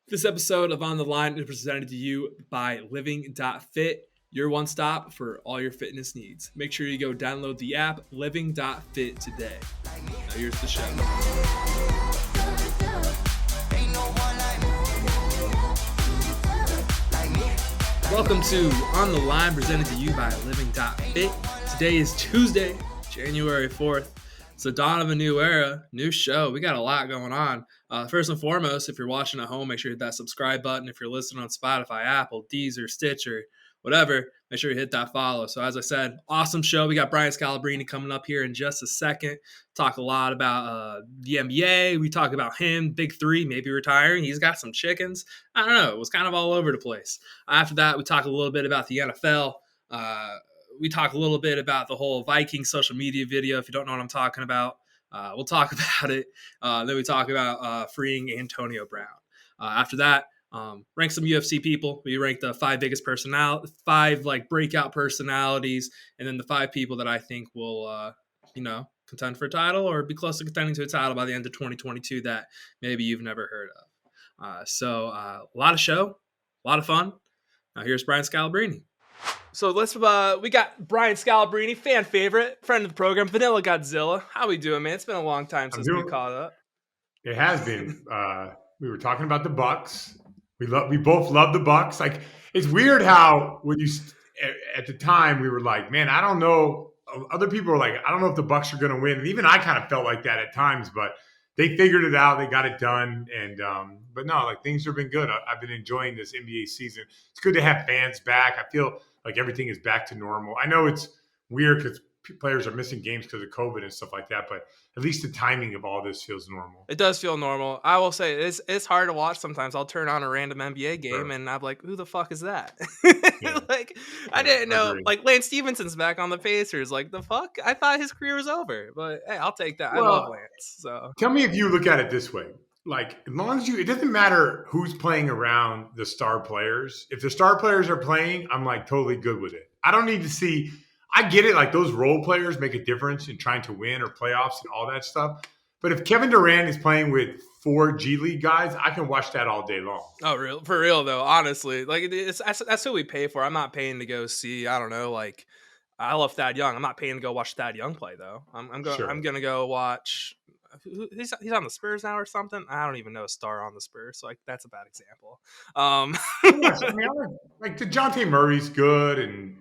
This episode of On the Line is presented to you by Living.fit, your one stop for all your fitness needs. Make sure you go download the app Living.fit today. Now here's the show. Welcome to On the Line, presented to you by Living.fit. Today is Tuesday, January 4th. It's the dawn of a new era, new show. We got a lot going on. First and foremost, if you're watching at home, make sure you hit that subscribe button. If you're listening on Spotify, Apple, Deezer, Stitcher, whatever, make sure you hit that follow. So as I said, awesome show. We got Brian Scalabrine coming up here in just a second. Talk a lot about the NBA. We talk about him, Big Three, maybe retiring. He's got some chickens. I don't know. It was kind of all over the place. After that, we talk a little bit about the NFL. We talk a little bit about the whole Vikings social media video. If you don't know what I'm talking about, we'll talk about it. Then we talk about freeing Antonio Brown. After that, rank some UFC people. We rank the five breakout personalities, and then the five people that I think will, contend for a title or be close to contending to a title by the end of 2022 that maybe you've never heard of. So a lot of show, a lot of fun. Now here's Brian Scalabrine. So we got Brian Scalabrine, fan favorite, friend of the program, Vanilla Godzilla. How we doing, man? It's been a long time since we caught up. It has been. We were talking about the Bucks. We both love the Bucks. Like, it's weird how at the time we were like, man, I don't know. Other people were like, I don't know if the Bucks are going to win. And even I kind of felt like that at times, but they figured it out. They got it done. And but no, like, things have been good. I've been enjoying this NBA season. It's good to have fans back. I feel like everything is back to normal. I know it's weird because players are missing games because of COVID and stuff like that, but at least the timing of all this feels normal. It does feel normal. I will say it's hard to watch sometimes. I'll turn on a random NBA game and I'm like, who the fuck is that? Yeah. I didn't know. Like, Lance Stephenson's back on the Pacers. Like, the fuck? I thought his career was over. But hey, I'll take that. Well, I love Lance. So tell me if you look at it this way. Like, as long as it doesn't matter who's playing around the star players. If the star players are playing, I'm like totally good with it. I don't need to see. I get it. Like, those role players make a difference in trying to win or playoffs and all that stuff. But if Kevin Durant is playing with 4 G League guys, I can watch that all day long. Oh, for real though. Honestly, like, that's who we pay for. I'm not paying to go see. I don't know. Like, I love Thad Young. I'm not paying to go watch Thad Young play though. I'm gonna go watch. He's on the Spurs now or something. I don't even know a star on the Spurs, so like, that's a bad example. Yes, I mean, like DeJounte Murray's good, and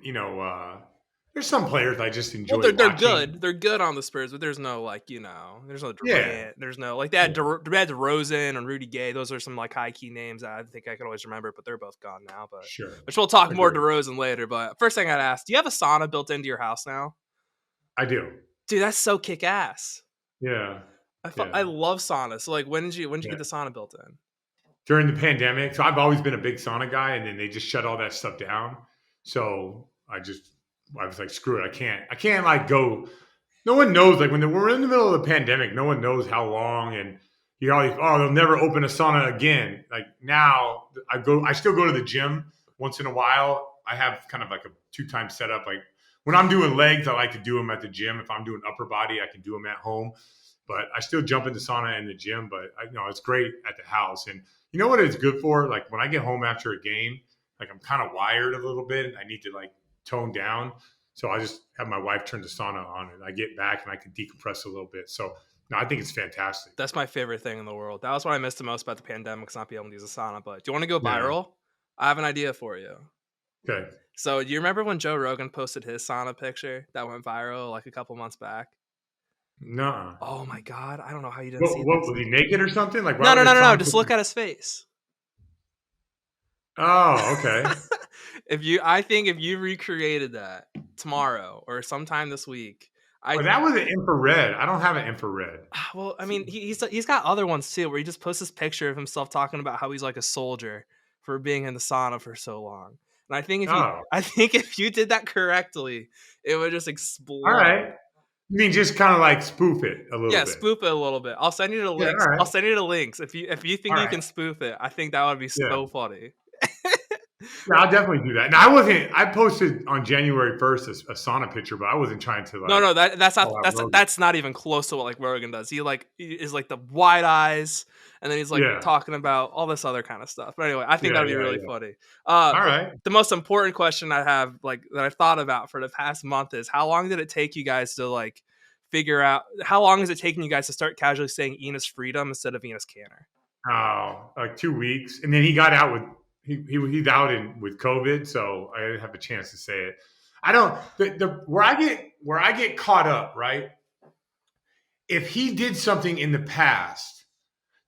there's some players I just enjoy. Well, they're good. They're good on the Spurs, but there's no there's no Durant. Yeah. There's no like that. DeRozan and Rudy Gay. Those are some like high key names that I think I could always remember, but they're both gone now. But sure, which we'll talk more DeRozan later. But first thing I'd ask: do you have a sauna built into your house now? I do. Dude, that's so kick ass. Yeah. I love saunas. So like, when did you get the sauna built in? During the pandemic. So I've always been a big sauna guy, and then they just shut all that stuff down. So I was like, screw it. I can't like go. No one knows, like, when we're in the middle of the pandemic, no one knows how long, and you're always, they'll never open a sauna again. Like, now I still go to the gym once in a while. I have kind of like a 2-time setup. Like, when I'm doing legs, I like to do them at the gym. If I'm doing upper body, I can do them at home. But I still jump into sauna in the gym. But it's great at the house. And you know what it's good for? Like, when I get home after a game, like, I'm kind of wired a little bit, and I need to like tone down. So I just have my wife turn the sauna on, and I get back and I can decompress a little bit. So no, I think it's fantastic. That's my favorite thing in the world. That was what I missed the most about the pandemic, is not being able to use a sauna. But do you want to go viral? Yeah. I have an idea for you. Okay. So do you remember when Joe Rogan posted his sauna picture that went viral like a couple months back? No. Oh my God. I don't know how you didn't see this. Was he naked or something? Like, no. Just look at his face. Oh, okay. I think if you recreated that tomorrow or sometime this week, that was an infrared. I don't have an infrared. Well, I mean, he's got other ones too, where he just posts this picture of himself talking about how he's like a soldier for being in the sauna for so long. And I think if you did that correctly, it would just explode. All right. You mean just kind of like spoof it a little bit? Yeah, spoof it a little bit. I'll send you the links. Right. I'll send you the links. If you think you can spoof it, I think that would be so funny. Yeah, I'll definitely do that. And I posted on January 1st a sauna picture, but I wasn't trying to No, like no, that's call not out Rogan. that's not even close to what like Rogan does. He is like the wide eyes, and then he's like Yeah. talking about all this other kind of stuff. But anyway, I think Yeah. that'd be Yeah. really Yeah. funny. All right. The most important question I have, like that I've thought about for the past month, is how long did it take you guys to like figure out? How long is it taking you guys to start casually saying Enos Freedom instead of Enos Canner? Oh, like 2 weeks. And then he got out with, he's out with COVID. So I didn't have a chance to say it. I don't, where I get caught up, right? If he did something in the past,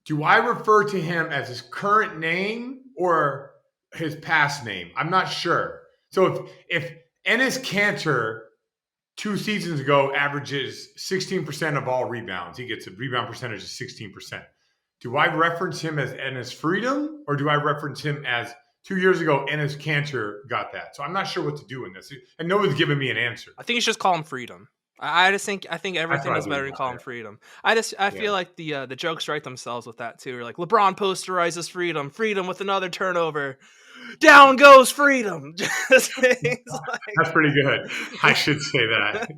do I refer to him as his current name or his past name? I'm not sure. So if Ennis Cantor 2 seasons ago averages 16% of all rebounds, he gets a rebound percentage of 16%. Do I reference him as Ennis Freedom or do I reference him as 2 years ago Ennis Cantor got that? So I'm not sure what to do in this. And no one's given me an answer. I think you should just call him Freedom. I think That's everything what I is better believe. than call him Freedom. I Yeah. feel like the jokes write themselves with that too. Like LeBron posterizes Freedom, Freedom with another turnover, down goes Freedom. Just things That's pretty good. I should say that.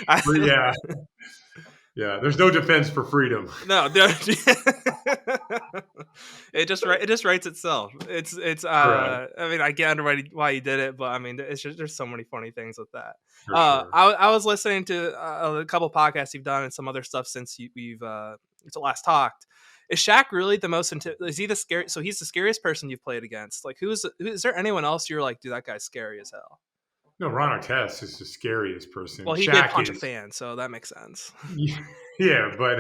I, But yeah. Yeah. There's no defense for freedom. no, it just writes itself. Correct. I mean, I get why you did it, but I mean, it's just there's so many funny things with that. For sure. I was listening to a couple podcasts you've done and some other stuff since we've last talked. Is Shaq really the most? Is he the scary? So he's the scariest person you've played against. Like, is there anyone else you're like, dude, that guy's scary as hell? No, Ron Artest is the scariest person. Well, he did Shaq punch a is, fan, so that makes sense. yeah, but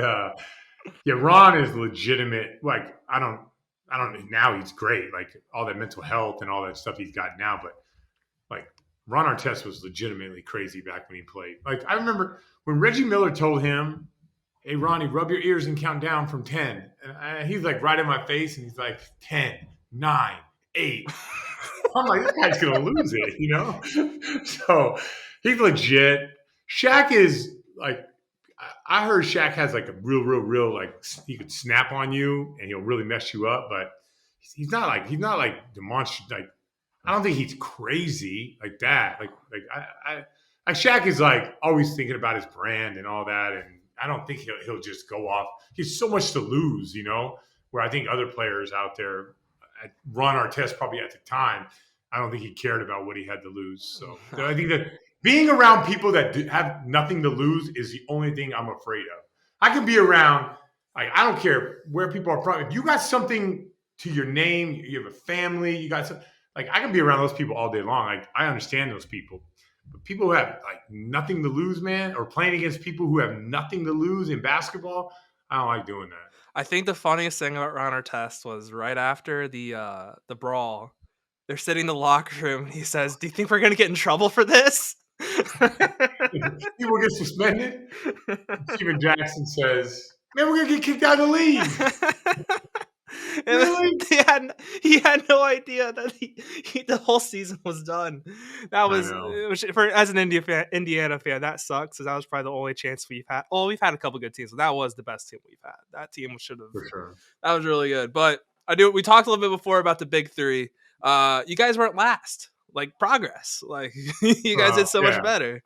yeah, Ron is legitimate. Like, I don't. Now he's great. Like all that mental health and all that stuff he's got now. But like Ron Artest was legitimately crazy back when he played. Like I remember when Reggie Miller told him, "Hey Ronnie, rub your ears and count down from 10." And he's like right in my face, and he's like 10, 9, 8. I'm like, this guy's gonna lose it, you know? So he's legit. Shaq is like, I heard Shaq has like a real like he could snap on you and he'll really mess you up, but he's not like demonstrative. Like I don't think he's crazy like that. Like Shaq is like always thinking about his brand and all that, and I don't think he'll just go off. He's so much to lose, you know. Where I think other players out there, Ron Artest probably at the time, I don't think he cared about what he had to lose. So I think that being around people that have nothing to lose is the only thing I'm afraid of. I can be around, like, I don't care where people are from. If you got something to your name, you have a family, you got some, like, I can be around those people all day long. Like, I understand those people. But people who have, like, nothing to lose, man, or playing against people who have nothing to lose in basketball, I don't like doing that. I think the funniest thing about Ron Artest was right after the brawl. They're sitting in the locker room, and he says, "Do you think we're gonna get in trouble for this?" People get suspended. Steven Jackson says, "Man, we're gonna get kicked out of the league." Really? He had no idea that the whole season was done. That I was know. for as an Indiana fan, that sucks. Because that was probably the only chance we've had. Oh, we've had a couple good teams, but that was the best team we've had. That team should have. For sure. That was really good. But we talked a little bit before about the big three. You guys weren't last. Like progress. Like you guys did so much Yeah. better.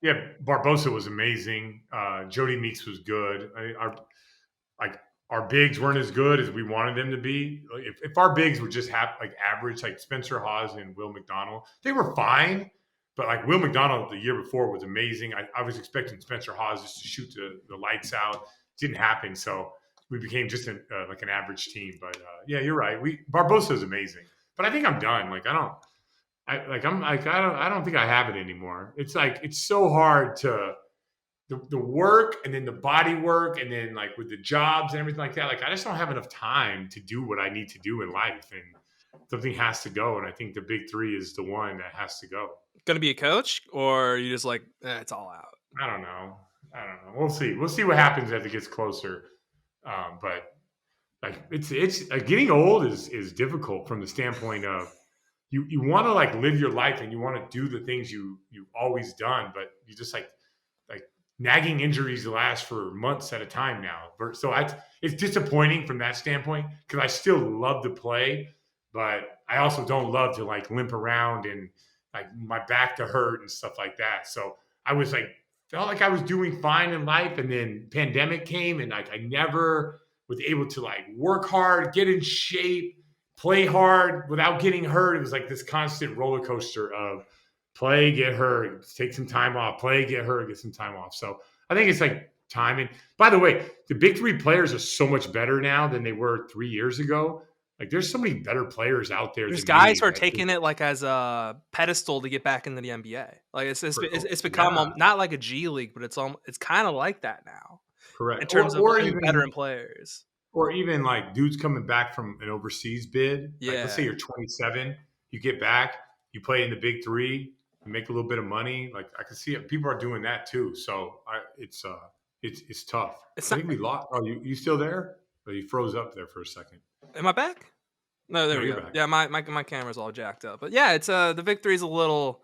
Yeah, Barbosa was amazing. Jody Meeks was good. Our bigs weren't as good as we wanted them to be. If our bigs were just like average, like Spencer Hawes and Will McDonald, they were fine. But like Will McDonald the year before was amazing. I was expecting Spencer Hawes just to shoot the lights out. Didn't happen. So we became just like an average team. But yeah, you're right. Barbosa is amazing. But I think I'm done. Like I don't think I have it anymore. It's like it's so hard to the work and then the body work and then like with the jobs and everything like that. Like I just don't have enough time to do what I need to do in life, and something has to go. And I think the big three is the one that has to go. Gonna be a coach, or you just like it's all out? I don't know. We'll see. We'll see what happens as it gets closer. But like it's getting old is difficult from the standpoint of you want to like live your life and you want to do the things you've always done, but you just like nagging injuries last for months at a time now. So it's disappointing from that standpoint because I still love to play, but I also don't love to like limp around and like my back to hurt and stuff like that. So I was like, felt like I was doing fine in life. And then pandemic came and like I never was able to like work hard, get in shape, play hard without getting hurt. It was like this constant roller coaster of play, get hurt, take some time off, play, get hurt, get some time off. So I think it's like timing. By the way, the big three players are so much better now than they were 3 years ago. Like there's so many better players out there There's than guys me. who are taking it like as a pedestal to get back into the NBA. Like it's become Yeah, not like a G League, but it's kind of like that now in correct. terms of Or like, veteran even players. like dudes coming back from an overseas bid. Like let's say Yeah, you're 27, you get back, you play in the big three, you make a little bit of money. Like I can see it. People are doing that too. So it's tough. it's I not. think we lost. Oh, you still there? Or you froze up there for a second. Am I back? No, there No, we you're go. back. Yeah, my camera's all jacked up. But yeah, it's the victory's a little.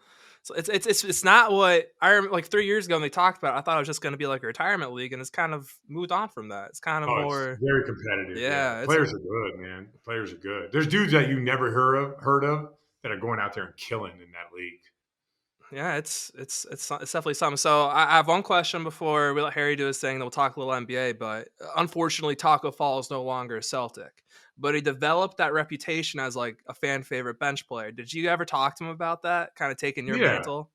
It's not what I remember. Like 3 years ago when they talked about it, I thought it was just going to be like a retirement league, and it's kind of moved on from that. It's kind of Oh, it's more. very competitive. Yeah, Yeah, players are good, man. Players are good. There's dudes that you never heard of that are going out there and killing in that league. yeah, it's definitely something. So I have one question before we let Harry do his thing. Then we'll talk a little NBA. But unfortunately, Taco Fall is no longer a Celtic. But he developed that reputation as like a fan favorite bench player. Did you ever talk to him about that? Kind of taking your Yeah. mantle.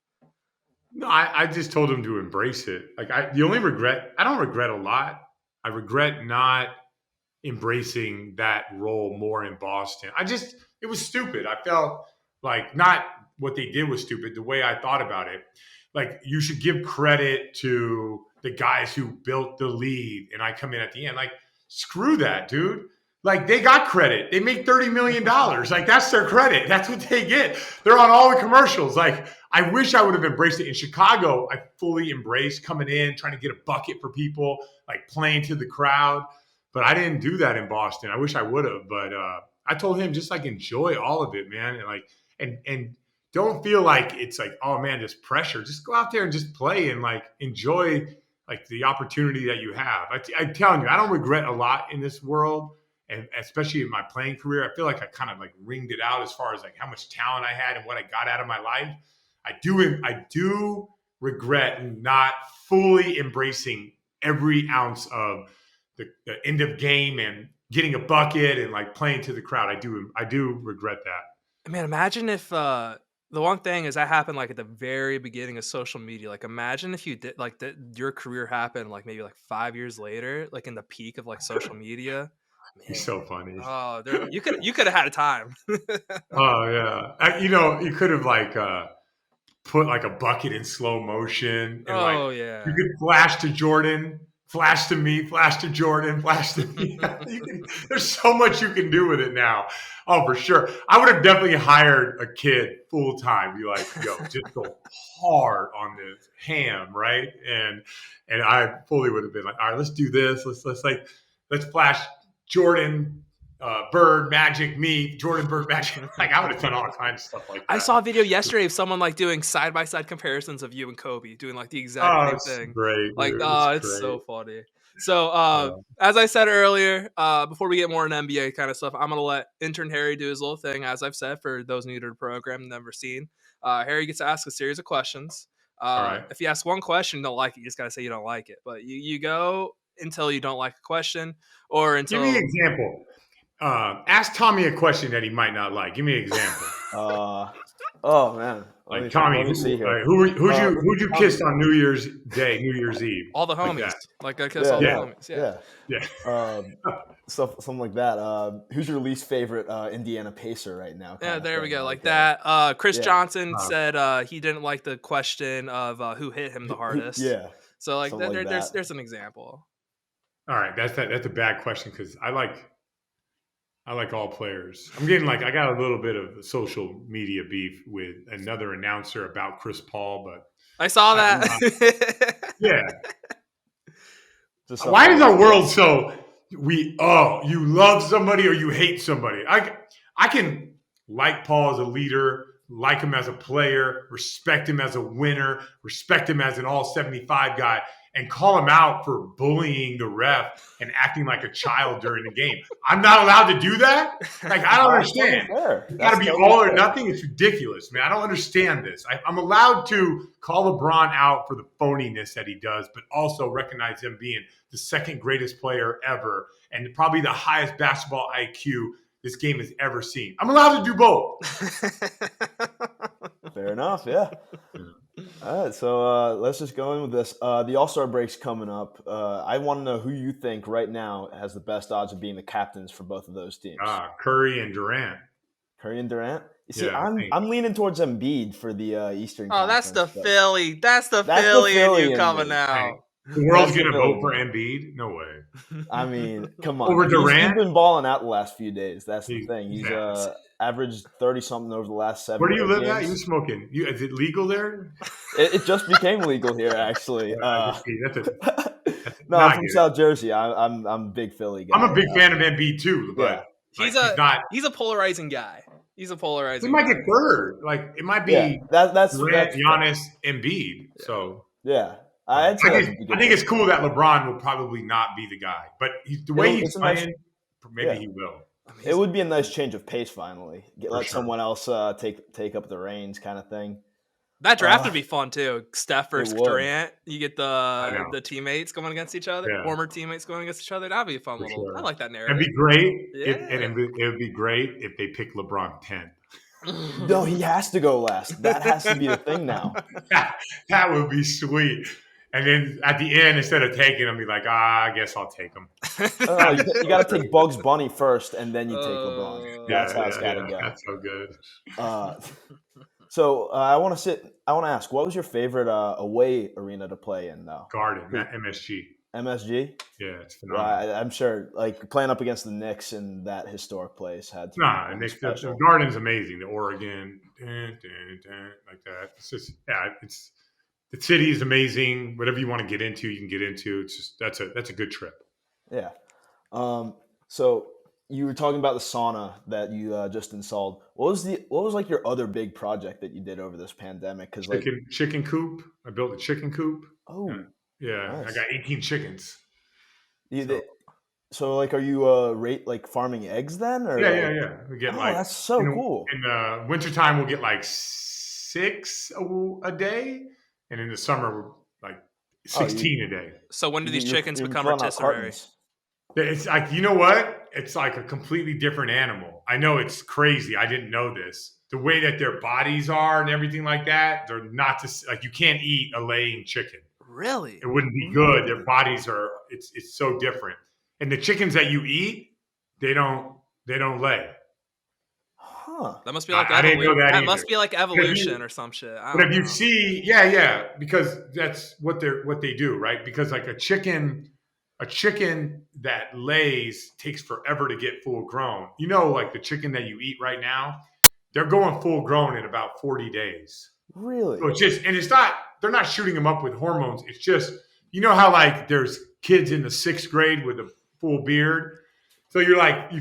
No, I just told him to embrace it. Like the only regret, I don't regret a lot. I regret not embracing that role more in Boston. It was stupid. I felt like not what they did was stupid, the way I thought about it. Like you should give credit to the guys who built the league and I come in at the end. Like, screw that, dude. Like they got credit. They make $30 million. Like that's their credit. That's what they get. They're on all the commercials. Like I wish I would have embraced it. In Chicago, I fully embraced coming in, trying to get a bucket for people, like playing to the crowd. But I didn't do that in Boston. I wish I would have. But I told him just like enjoy all of it, man. And like and don't feel like it's like, oh man, this pressure. Just go out there and just play and like enjoy like the opportunity that you have. I'm telling you, I don't regret a lot in this world. And especially in my playing career, I feel like I kind of like ringed it out as far as like how much talent I had and what I got out of my life. I do regret not fully embracing every ounce of the end of game and getting a bucket and like playing to the crowd. I do regret that. Man, imagine if the one thing is that happened like at the very beginning of social media. Like, imagine if you did like your career happened like maybe like 5 years later, like in the peak of like social media. He's Man, so funny. oh, you could have had a time. Oh yeah, you could have like put like a bucket in slow motion and like Oh you yeah. could flash to Jordan, flash to me, flash to Jordan, flash to me. There's so much you can do with it now. Oh, for sure. I would have definitely hired a kid full time. Be like, yo, just go hard on this ham, right? And I fully would have been like, all right, let's do this. Let's flash Jordan, Bird, Magic, me, Jordan, Bird, Magic. Like I would have done all kinds of stuff like that. I saw a video yesterday of someone like doing side by side comparisons of you and Kobe doing like the exact same It's thing. great, Like, dude. oh, it's Great. so funny. So, as I said earlier, before we get more into NBA kind of stuff, I'm gonna let intern Harry do his little thing. As I've said, for those new to the program, never seen, Harry gets to ask a series of questions. All right. If you ask one question, you don't like it, you just gotta say you don't like it. But you go until you don't like a question, or Give me an until example. Ask Tommy a question that he might not like. Give me an example. Oh man, Like Tommy, let me see here. who'd you kiss on New Year's Day, New Year's Eve? all the Like homies, that. like I kiss all the Yeah. homies. Yeah, Yeah. stuff, something like that. Who's your least favorite Indiana Pacer right now? Yeah, there we thing, go, like that. Chris yeah. Johnson said he didn't like the question of who hit him the hardest. Yeah, So like, something like that. there's an example. All right, that's a bad question because I like all players. I'm getting like I got a little bit of social media beef with another announcer about Chris Paul, but I saw that. yeah. Just Why something is our like world so you love somebody or you hate somebody? I can like Paul as a leader, like him as a player, respect him as a winner, respect him as an all 75 guy, and call him out for bullying the ref and acting like a child during the game. I'm not allowed to do that? Like, I don't understand. It's got to be all or nothing. It's ridiculous, man. I don't understand this. I'm allowed to call LeBron out for the phoniness that he does, but also recognize him being the second greatest player ever and probably the highest basketball IQ this game has ever seen. I'm allowed to do both. Fair enough, yeah. All right, so let's just go in with this. The All-Star break's coming up. I want to know who you think right now has the best odds of being the captains for both of those teams. Curry and Durant. Curry and Durant? You see, I'm leaning towards Embiid for the Eastern Conference. That's the Philly. That's the Philly in you coming out. Hey, the world's going to vote for Embiid? No way. I mean, come on. Over Durant? He's been balling out the last few days. That's the thing. He's averaged 30-something over the last 7 Where do you live games. at? You smoking? Is it legal there? It just became legal here, actually. No, I'm from South Jersey. I'm a big Philly guy. I'm a big fan of Embiid too, but he's a polarizing guy. He's a polarizing. He might get third. Like it might be that's Durant, Giannis, Embiid. So yeah. I think it's cool that LeBron will probably not be the guy, but the way he's playing, maybe he will. It would be a nice change of pace finally. Let someone else take up the reins, kind of thing. That draft would be fun too. Steph versus Durant. You get the teammates going against each other, former teammates going against each other. That'd be a fun little. Sure. I like that narrative. It'd be great. It would be great if they pick LeBron 10. No, he has to go last. That has to be the thing now. That would be sweet. And then at the end, instead of taking him, be like, I guess I'll take him. You got to take Bugs Bunny first, and then you take LeBron. That's how it's got to go. That's so good. So I want to ask, what was your favorite away arena to play in, though? Garden, MSG. MSG? Yeah, it's phenomenal. Well, I'm sure, like playing up against the Knicks in that historic place had to be Knicks. special. The Garden's amazing. The Oregon, like that. It's just the city is amazing. Whatever you want to get into, you can get into. It's just that's a good trip. Yeah. So you were talking about the sauna that you just installed. What was like your other big project that you did over this pandemic? Because chicken coop. I built a chicken coop. Oh, yeah. Nice. I got 18 chickens. So like, are you farming eggs then? Or yeah. We get that's so cool. In the wintertime, we'll get like 6 a day. And in the summer, we're like 16 a day. So when do these chickens become rotisserie? It's like, you know what? It's like a completely different animal. I know it's crazy. I didn't know this. The way that their bodies are and everything like that, they're not you can't eat a laying chicken. Really? It wouldn't be good. Their bodies it's so different. And the chickens that you eat, they don't lay. Huh. That must be like evolution. That must be like evolution or some shit. But if you see, because that's what they do, right? Because like a chicken that lays takes forever to get full grown. You know, like the chicken that you eat right now, they're going full grown in about 40 days. Really? So they're not shooting them up with hormones. It's just, you know how like there's kids in the 6th grade with a full beard. So you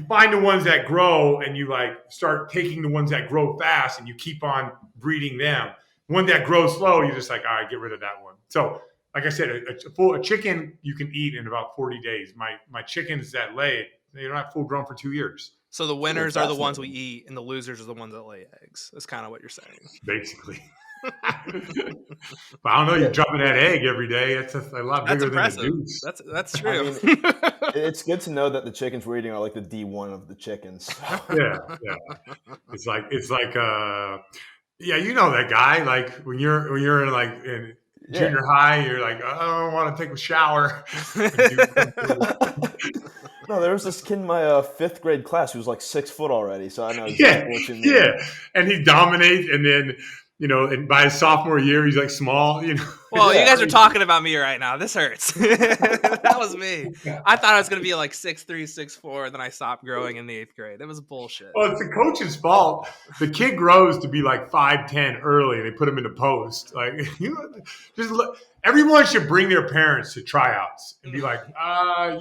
find the ones that grow and you like start taking the ones that grow fast and you keep on breeding them. One that grows slow, you're just like, all right, get rid of that one. So like I said, a chicken you can eat in about 40 days. My chickens that lay, they're not full grown for 2 years. So the winners are the ones we eat and the losers are the ones that lay eggs. That's kind of what you're saying. Basically. But I don't know, you're dropping that egg every day. That's a lot bigger than the deuce. That's true. I mean, it's good to know that the chickens we're eating are like the D1 of the chickens. Yeah. It's like you know that guy. Like when you're in junior high, you're like, I don't want to take a shower. No, there was this kid in my 5th grade class who was like 6 foot already. So I know. And he dominates, and then. You know, and by his sophomore year, he's like small, you know. Well, you guys are talking about me right now. This hurts. That was me. I thought I was going to be like 6'3", 6'4", and then I stopped growing in the 8th grade. It was bullshit. Well, it's the coach's fault. The kid grows to be like 5'10" early, and they put him in the post. Like, just look. Everyone should bring their parents to tryouts and be like,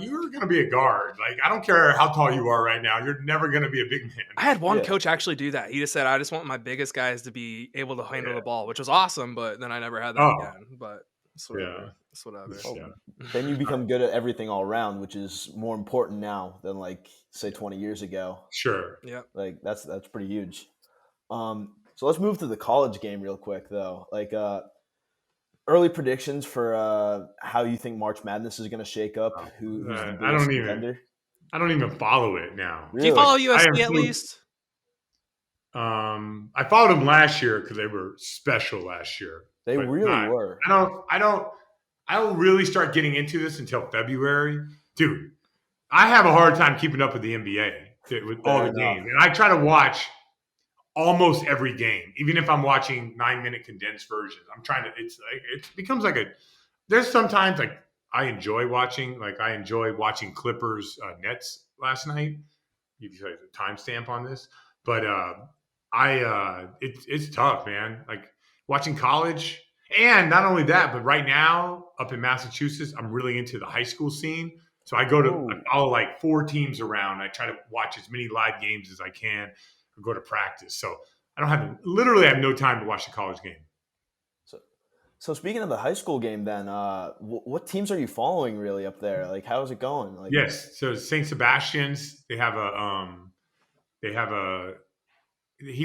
you're going to be a guard. Like, I don't care how tall you are right now. You're never going to be a big man. I had one coach actually do that. He just said, I just want my biggest guys to be able to handle the ball, which was awesome, but then I never had that again. But It's whatever. It's whatever. Well, then you become good at everything all around, which is more important now than like say 20 years ago. Sure. Yeah. Like that's pretty huge. So let's move to the college game real quick though. Like early predictions for how you think March Madness is going to shake up. Who's the biggest contender? I don't even follow it now. Really? Do you follow USC at least? I followed them last year because they were special last year. They really were. I don't really start getting into this until February. Dude, I have a hard time keeping up with the NBA with all the games. And I try to watch almost every game, even if I'm watching 9-minute condensed versions. I'm trying to, it becomes like there's sometimes like I enjoy watching Clippers Nets last night. You can say a timestamp on this, but it's tough, man. Like watching college, and not only that, but right now up in Massachusetts, I'm really into the high school scene. So I follow like 4 teams around. I try to watch as many live games as I can, or go to practice. So I have no time to watch the college game. So speaking of the high school game, then what teams are you following really up there? Like, how is it going? Like, yes, so St. Sebastian's, he's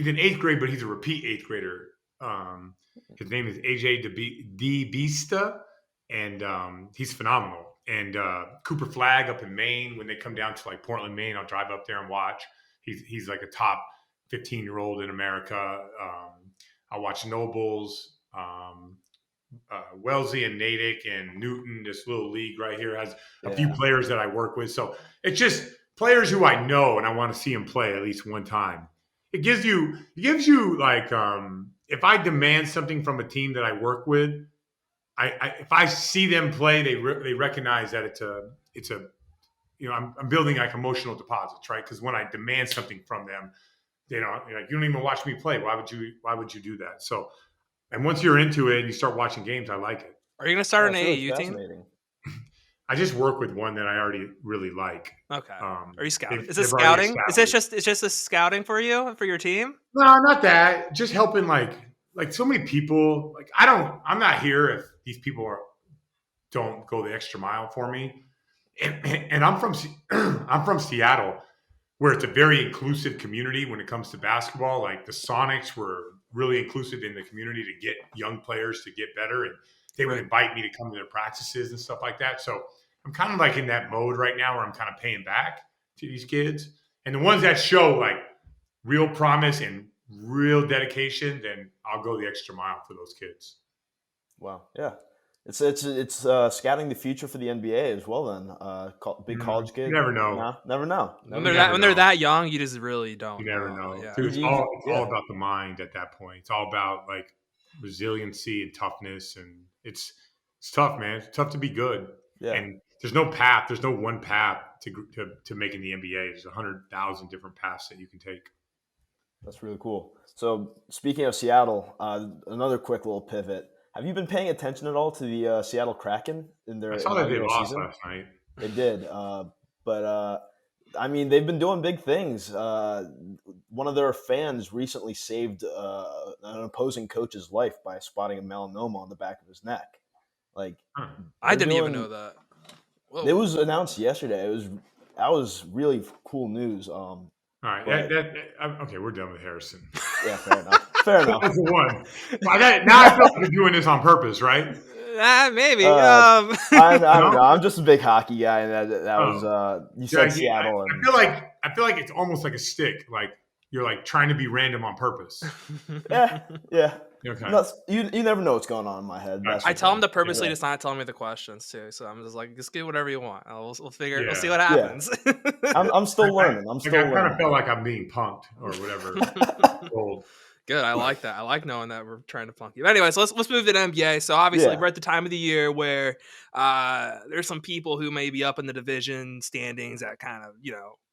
in 8th grade, but he's a repeat 8th grader. His name is AJ DeBista, and he's phenomenal. And Cooper Flagg up in Maine, when they come down to like Portland, Maine, I'll drive up there and watch. He's like a top 15-year-old in America. I watch Nobles, Wellesley and Natick and Newton. This little league right here has a few players that I work with. So it's just players who I know and I want to see them play at least one time. It gives you like if I demand something from a team that I work with, if I see them play, they recognize that it's a I'm building like emotional deposits, right? Because when I demand something from them, you don't even watch me play. Why would you do that? So, and once you're into it and you start watting games, I like it. Are you going to start an AAU team? I just work with one that I already really like. Okay. Are you scouting? Is it scouting? Is it just a scouting for you, for your team? No, not that. Just helping like so many people. Like I'm not here if these people don't go the extra mile for me. And I'm from Seattle, where it's a very inclusive community when it comes to basketball. Like the Sonics were really inclusive in the community to get young players to get better, and they would invite me to come to their practices and stuff like that. So I'm kind of like in that mode right now where I'm kind of paying back to these kids. And the ones that show like real promise and real dedication, then I'll go the extra mile for those kids. Wow. Yeah. It's scouting the future for the NBA as well. Then big college gig. You never know. No, never know. When they're that young, you just really don't. You never know. Yeah. Dude, it's all about the mind at that point. It's all about like resiliency and toughness, and it's tough, man. It's tough to be good. Yeah. And there's no path. There's no one path to making the NBA. There's 100,000 different paths that you can take. That's really cool. So speaking of Seattle, another quick little pivot. Have you been paying attention at all to the Seattle Kraken in their? I saw that they lost last night. They did, but I mean, they've been doing big things. One of their fans recently saved an opposing coach's life by spotting a melanoma on the back of his neck. Like, I didn't even know that. Whoa. It was announced yesterday. That was really cool news. All right, okay, we're done with Harrison. Yeah, fair enough. Fair enough. That's the one. Now I feel like you're doing this on purpose, right? Maybe. I don't know. I'm just a big hockey guy, and that was you said Seattle. I feel like it's almost like a stick. Like you're like trying to be random on purpose. Yeah. Okay. No, you never know what's going on in my head. I tell him to purposely just not tell me the questions too. So I'm just like, just get whatever you want. We'll figure. Yeah. We'll see what happens. Yeah. I'm still learning. I kind of felt like I'm being punked or whatever. Good. I like that. I like knowing that we're trying to punk you. But anyway, so let's move to the NBA. So obviously we're at the time of the year where there's some people who may be up in the division standings that kind of,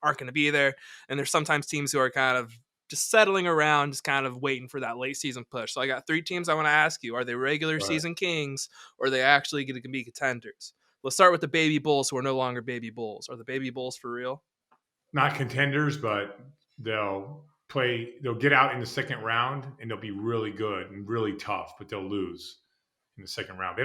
aren't going to be there. And there's sometimes teams who are kind of just settling around, just kind of waiting for that late season push. So I got 3 teams I want to ask you. Are they regular season kings, or are they actually going to be contenders? Let's start with the baby Bulls, who are no longer baby Bulls. Are the baby Bulls for real? Not contenders, but they'll get out in the second round and they'll be really good and really tough, but they'll lose in the second round.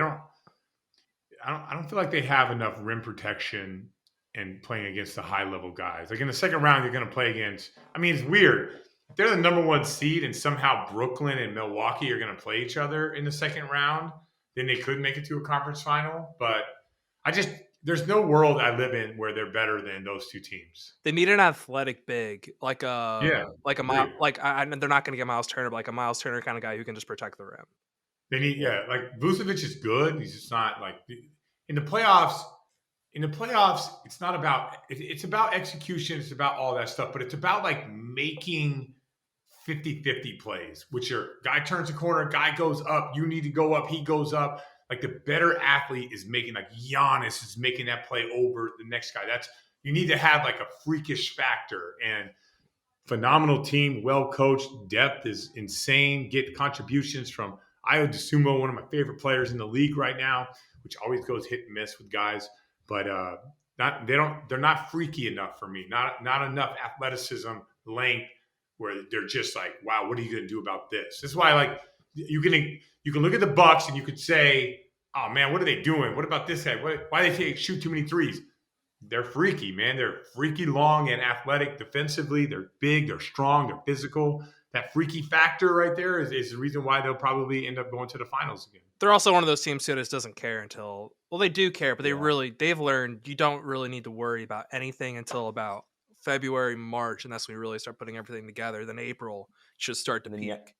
I don't feel like they have enough rim protection and playing against the high level guys. Like in the second round, you're going to play against. I mean, it's weird. If they're the number one seed and somehow Brooklyn and Milwaukee are going to play each other in the second round, then they could make it to a conference final. But there's no world I live in where they're better than those two teams. They need an athletic big, Yeah, like a agreed. they're not going to get Miles Turner, but like a Miles Turner kind of guy who can just protect the rim. They need, like Vucevic is good. He's just not like in the playoffs. In the playoffs, it's not about it's about execution. It's about all that stuff, but it's about like making 50-50 plays, which your guy turns the corner, guy goes up, you need to go up, he goes up. Like the better athlete is making, like Giannis is making that play over the next guy. You need to have like a freakish factor, and phenomenal team, well coached, depth is insane. Get contributions from Ayo Dosunmu, one of my favorite players in the league right now, which always goes hit and miss with guys, but they're not freaky enough for me. Not enough athleticism, length, where they're just like, wow, what are you going to do about this? This is why, like, you can look at the Bucks and you could say, oh man, what are they doing? What about this guy? Why do they shoot too many threes? They're freaky, man. They're freaky long and athletic defensively. They're big, they're strong, they're physical. That freaky factor right there is the reason why they'll probably end up going to the finals again. They're also one of those teams who just doesn't care until, well, they do care, but they've learned you don't really need to worry about anything until about February, March, and that's when we really start putting everything together. Then April should start to peak.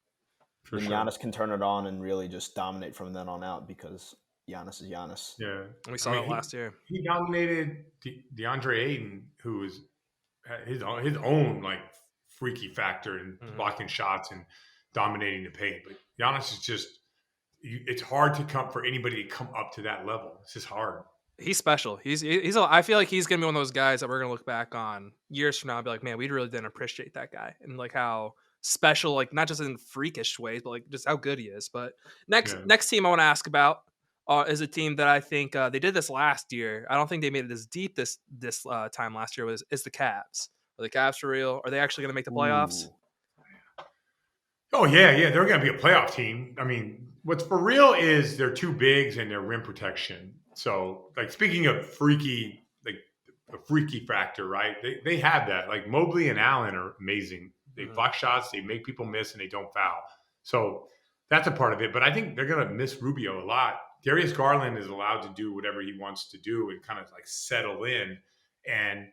Then Giannis can turn it on and really just dominate from then on out because Giannis is Giannis. Yeah, and we saw that last year. He dominated DeAndre Ayton, who was his own like freaky factor in blocking shots and dominating the paint. But Giannis is just, it's hard to come for anybody to come up to that level. It's just hard. He's special. I feel like he's gonna be one of those guys that we're gonna look back on years from now and be like, man, we really didn't appreciate that guy, and like how special, like not just in freakish ways, but like just how good he is. But next team I want to ask about is a team that I think they did this last year. I don't think they made it as deep this time last year. Is the Cavs? Are the Cavs for real? Are they actually going to make the playoffs? Ooh. Oh yeah, they're going to be a playoff team. I mean, what's for real is their two bigs and their rim protection. So, like speaking of freaky, like a freaky factor, right? They have that. Like Mobley and Allen are amazing. They block shots, they make people miss, and they don't foul. So that's a part of it. But I think they're going to miss Rubio a lot. Darius Garland is allowed to do whatever he wants to do and kind of like settle in. And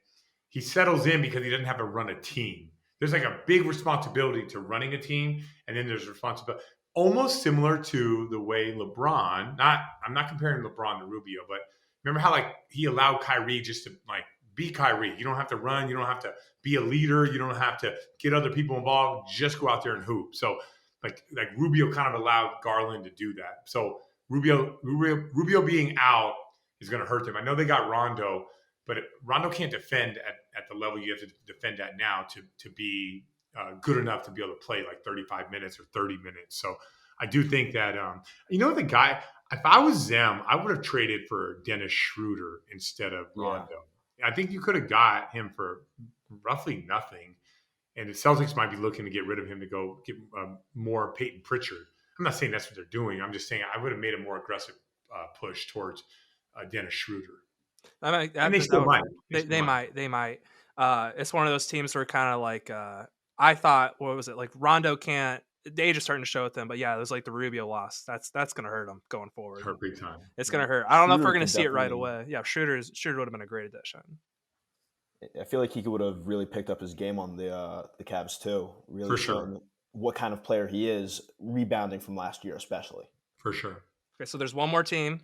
he settles in because he doesn't have to run a team. There's like a big responsibility to running a team. And then there's responsibility almost similar to the way LeBron, I'm not comparing LeBron to Rubio, but remember how like he allowed Kyrie just to like be Kyrie. You don't have to run. You don't have to be a leader. You don't have to get other people involved. Just go out there and hoop. So like Rubio kind of allowed Garland to do that. So Rubio being out is going to hurt them. I know they got Rondo, but Rondo can't defend at the level you have to defend at now to be good enough to be able to play like 35 minutes or 30 minutes. So I do think that, the guy, if I was them, I would have traded for Dennis Schroeder instead of Rondo. I think you could have got him for roughly nothing. And the Celtics might be looking to get rid of him to go get more Peyton Pritchard. I'm not saying that's what they're doing. I'm just saying I would have made a more aggressive push towards Dennis Schroeder. And they still might. They might. It's one of those teams where kind of like I thought, what was it? Like Rondo can't. The age is starting to show with them, but yeah, it was like the Rubio loss. That's going to hurt them going forward. Hurt big time. It's going to hurt. I don't know if we're going to see it right away. Yeah, Schroeder would have been a great addition. I feel like he would have really picked up his game on the Cavs too. Really, for sure, what kind of player he is, rebounding from last year, especially. For sure. Okay, so there's one more team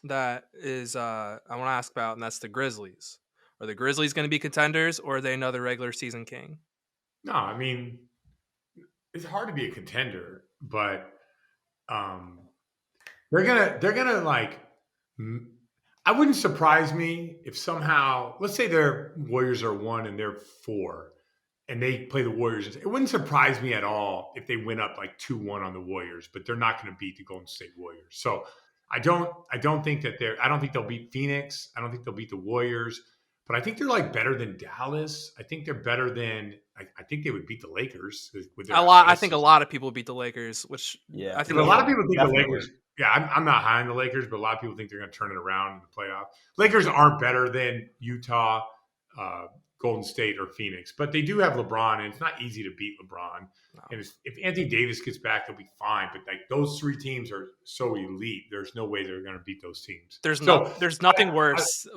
that is I want to ask about, and that's the Grizzlies. Are the Grizzlies going to be contenders, or are they another regular season king? No, I mean, it's hard to be a contender, but they're gonna like. I wouldn't surprise me if somehow, let's say their Warriors are 1 and they're 4, and they play the Warriors. It wouldn't surprise me at all if they went up like 2-1 on the Warriors, but they're not going to beat the Golden State Warriors. So I don't think that I don't think they'll beat Phoenix. I don't think they'll beat the Warriors, but I think they're like better than Dallas. I think they're better than. I think they would beat the Lakers. With I think a lot of people beat the Lakers, which yeah, I think a lot of people beat the Lakers. Yeah, I'm not high on the Lakers, but a lot of people think they're going to turn it around in the playoff. Lakers aren't better than Utah, uh, Golden State, or Phoenix, but they do have LeBron, and it's not easy to beat LeBron. No. And if Anthony Davis gets back, he'll be fine. But like those three teams are so elite, there's no way they're going to beat those teams. There's nothing worse.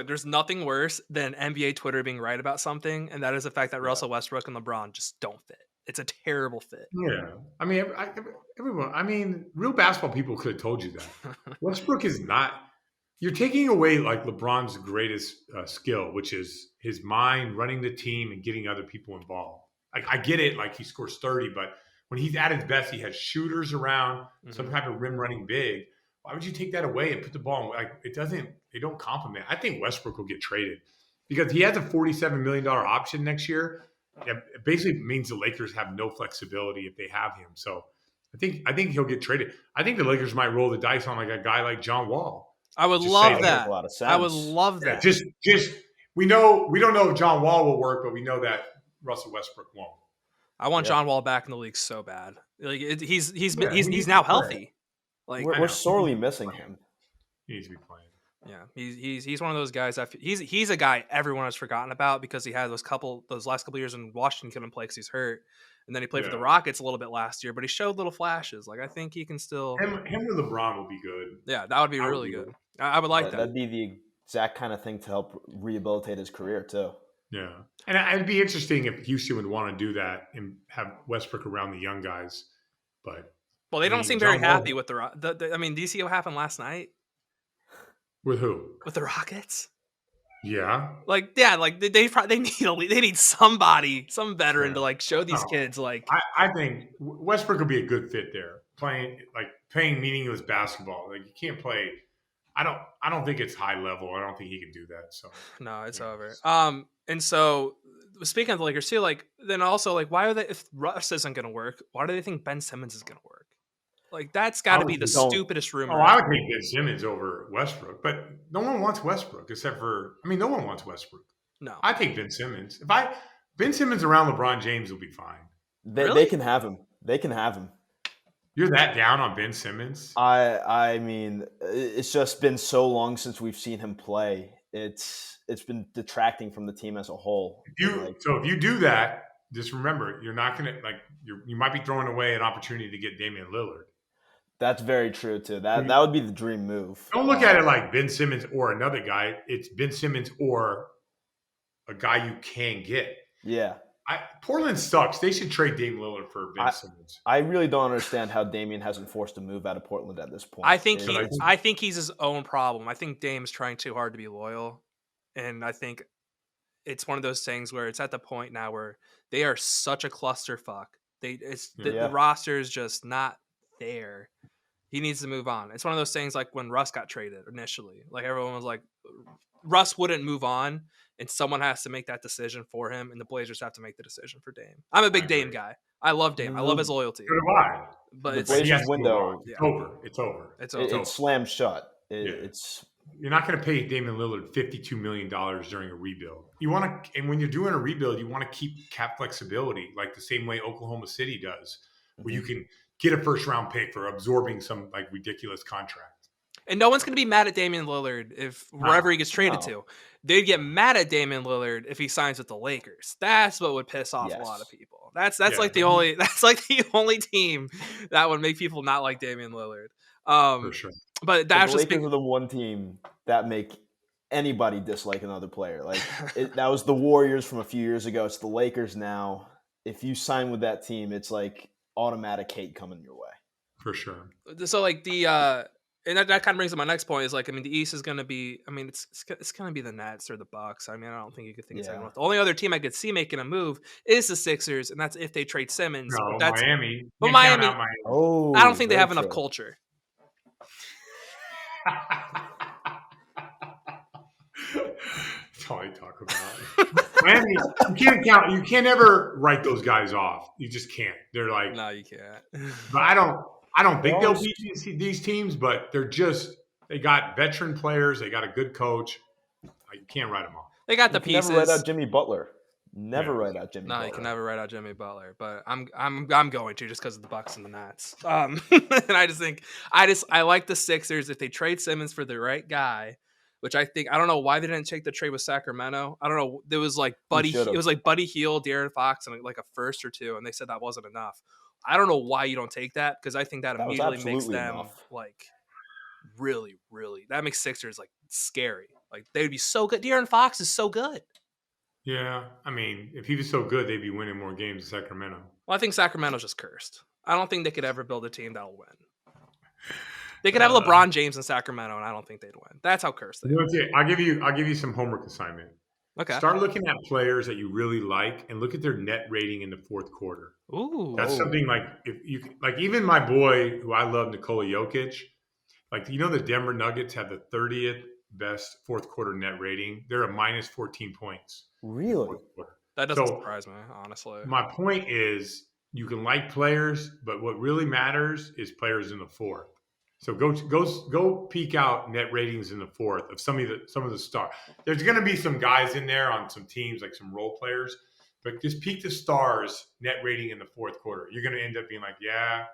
There's nothing worse than NBA Twitter being right about something, and that is the fact that Russell Westbrook and LeBron just don't fit. It's a terrible fit. Yeah, I mean, everyone. I mean, real basketball people could have told you that. Westbrook is not. You're taking away like LeBron's greatest skill, which is his mind, running the team, and getting other people involved. Like I get it, like he scores 30, but when he's at his best, he has shooters around, some type of rim running big. Why would you take that away and put the ball? Like it doesn't. They don't complement. I think Westbrook will get traded because he has a $47 million option next year. It basically means the Lakers have no flexibility if they have him. So I think he'll get traded. I think the Lakers might roll the dice on like a guy like John Wall. I would love that. I would love that. Just we don't know if John Wall will work, but we know that Russell Westbrook won't. I want John Wall back in the league so bad. Like he's now healthy. Like we're sorely missing him. He needs to be playing. Yeah, he's one of those guys. He's a guy everyone has forgotten about because he had those last couple years in Washington couldn't play because he's hurt, and then he played for the Rockets a little bit last year, but he showed little flashes. Like I think he can still. Him with LeBron will be good. Yeah, that would be really good. I would like that. That'd be the exact kind of thing to help rehabilitate his career too. Yeah, and it'd be interesting if Houston would want to do that and have Westbrook around the young guys, but they don't seem very happy with the. I mean, do you see what happened last night? With who? With the Rockets. Yeah. Like they need somebody, some veteran to like show these kids like. I think Westbrook would be a good fit there. Playing meaningless basketball. Like you can't play. I don't think it's high level. I don't think he can do that. So no, it's over. And so speaking of the Lakers too, like then also like why are they if Russ isn't going to work? Why do they think Ben Simmons is going to work? Like that's got to be the stupidest rumor. Oh, I would take Ben Simmons over Westbrook, but no one wants Westbrook except for. I mean, no one wants Westbrook. No, I take Ben Simmons. Ben Simmons around LeBron James will be fine. They can have him. They can have him. You're that down on Ben Simmons? I mean, it's just been so long since we've seen him play. It's been detracting from the team as a whole. So if you do that, just remember you're not gonna you might be throwing away an opportunity to get Damian Lillard. That's very true too. That would be the dream move. Don't look at it like Ben Simmons or another guy. It's Ben Simmons or a guy you can get. Yeah. Portland sucks. They should trade Dame Lillard for Ben Simmons. I really don't understand how Damian hasn't forced a move out of Portland at this point. I think he's his own problem. I think Dame's trying too hard to be loyal, and I think it's one of those things where it's at the point now where they are such a clusterfuck. The roster is just not there. He needs to move on. It's one of those things like when Russ got traded initially. Like everyone was like, Russ wouldn't move on, and someone has to make that decision for him, and the Blazers have to make the decision for Dame. I'm a big Dame guy. I love Dame. I love his loyalty. So do I. But the Blazers window, it's over. It's slammed shut. You're not going to pay Damian Lillard $52 million during a rebuild. And when you're doing a rebuild, you want to keep cap flexibility, like the same way Oklahoma City does, where you can get a first round pick for absorbing some like ridiculous contract. And no one's going to be mad at Damian Lillard wherever he gets traded to. They'd get mad at Damian Lillard if he signs with the Lakers. That's what would piss off a lot of people. That's like the only team that would make people not like Damian Lillard. For sure. But that's the Lakers are the one team that make anybody dislike another player. Like that was the Warriors from a few years ago. It's the Lakers now. If you sign with that team, it's like automatic hate coming your way. For sure. So like and that kind of brings up my next point is like, I mean, the East is going to be, I mean, it's going to be the Nets or the Bucks. I mean, I don't think you could think it's anyone. The only other team I could see making a move is the Sixers, and that's if they trade Simmons. No, Miami. But Miami. Oh, I don't think they have enough culture. That's all I talk about. Miami, you can't ever write those guys off. You just can't. They're like, no, you can't. But I don't think they'll beat these teams, but they got veteran players. They got a good coach. You can't write them off. They got the pieces. Never write out Jimmy Butler. Never write out Jimmy No, Butler. you can never write out Jimmy Butler, but I'm going to just because of the Bucks and the Nets. And I just think I like the Sixers if they trade Simmons for the right guy, which I don't know why they didn't take the trade with Sacramento. I don't know. There was like should've. it was like Buddy Hield, De'Aaron Fox, and like a first or two, and they said that wasn't enough. I don't know why you don't take that because I think that That was immediately makes absolutely them enough. like really, really. That makes Sixers like scary. Like they would be so good. De'Aaron Fox is so good. Yeah, I mean, if he was so good, they'd be winning more games in Sacramento. Well, I think Sacramento's just cursed. I don't think they could ever build a team that'll win. They could have LeBron James in Sacramento, and I don't think they'd win. That's how cursed they are. I'll give you some homework assignment. Okay. Start looking at players that you really like and look at their net rating in the fourth quarter. Ooh. That's something like if you like even my boy who I love, Nikola Jokic, like the Denver Nuggets have the 30th best fourth quarter net rating. They're a minus 14 points. Really? That doesn't surprise me, honestly. My point is you can like players, but what really matters is players in the fourth. So go peek out net ratings in the fourth of some of the stars. There's going to be some guys in there on some teams, like some role players, but just peek the stars net rating in the fourth quarter. You're going to end up being like, yeah,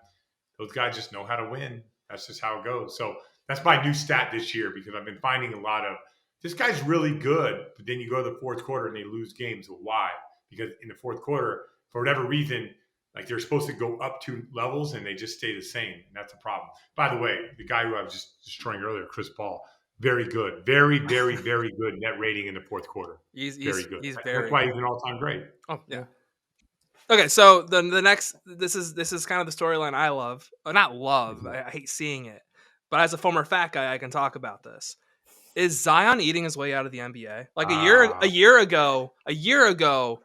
those guys just know how to win. That's just how it goes. So that's my new stat this year because I've been finding a lot of this guy's really good, but then you go to the fourth quarter and they lose games. Well, why? Because in the fourth quarter, for whatever reason, like they're supposed to go up 2 levels and they just stay the same. And that's a problem. By the way, the guy who I was just destroying earlier, Chris Paul, very good. Very, very, very good net rating in the fourth quarter. He's very good. That's why he's an all-time great. Oh, yeah. Okay, so the next this is kind of the storyline I love. Not love. I hate seeing it. But as a former fat guy, I can talk about this. Is Zion eating his way out of the NBA? Like a year ago,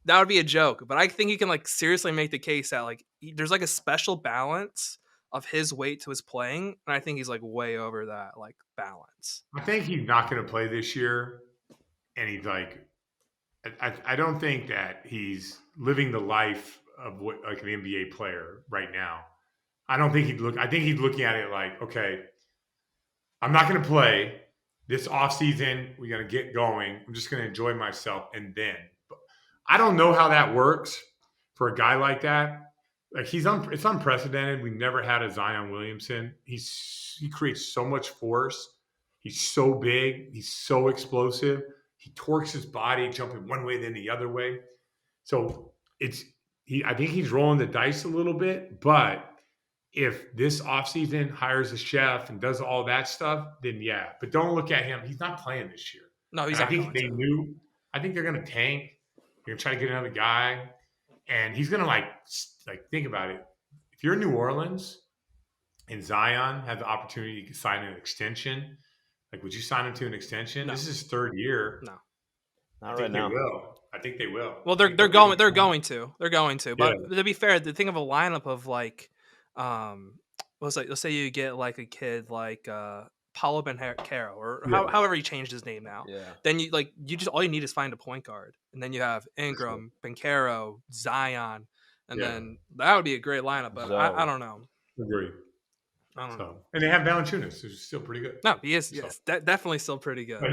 that would be a joke. But I think you can like seriously make the case that like there's like a special balance of his weight to his playing, and I think he's like way over that like balance. I think he's not going to play this year, and he's like, I don't think that he's living the life of what like an NBA player right now. I don't think he'd look. I think he's looking at it like, okay, I'm not going to play this offseason. We got to get going. I'm just going to enjoy myself, and then. But I don't know how that works for a guy like that. Like it's unprecedented. We've never had a Zion Williamson. He creates so much force. He's so big. He's so explosive. He torques his body, jumping one way then the other way. So I think he's rolling the dice a little bit. But if this offseason hires a chef and does all that stuff, then yeah. But don't look at him. He's not playing this year. No, he's not. I think they knew. I think they're going to tank. They're going to try to get another guy. And he's going to like think about it. If you're in New Orleans and Zion has the opportunity to sign an extension, like would you sign him to an extension? No. This is his third year. No, not right now. I think they will. Well, they're going to. But to be fair, the thing of a lineup of like, let's say you get like a kid like Paulo Banchero or however he changed his name now. Yeah. Then you just all you need is find a point guard, and then you have Ingram, Banchero, Zion, and then that would be a great lineup. But I don't know. Agree. I don't know. And they have Valanciunas, who's still pretty good. No, he is. Yes, definitely still pretty good. But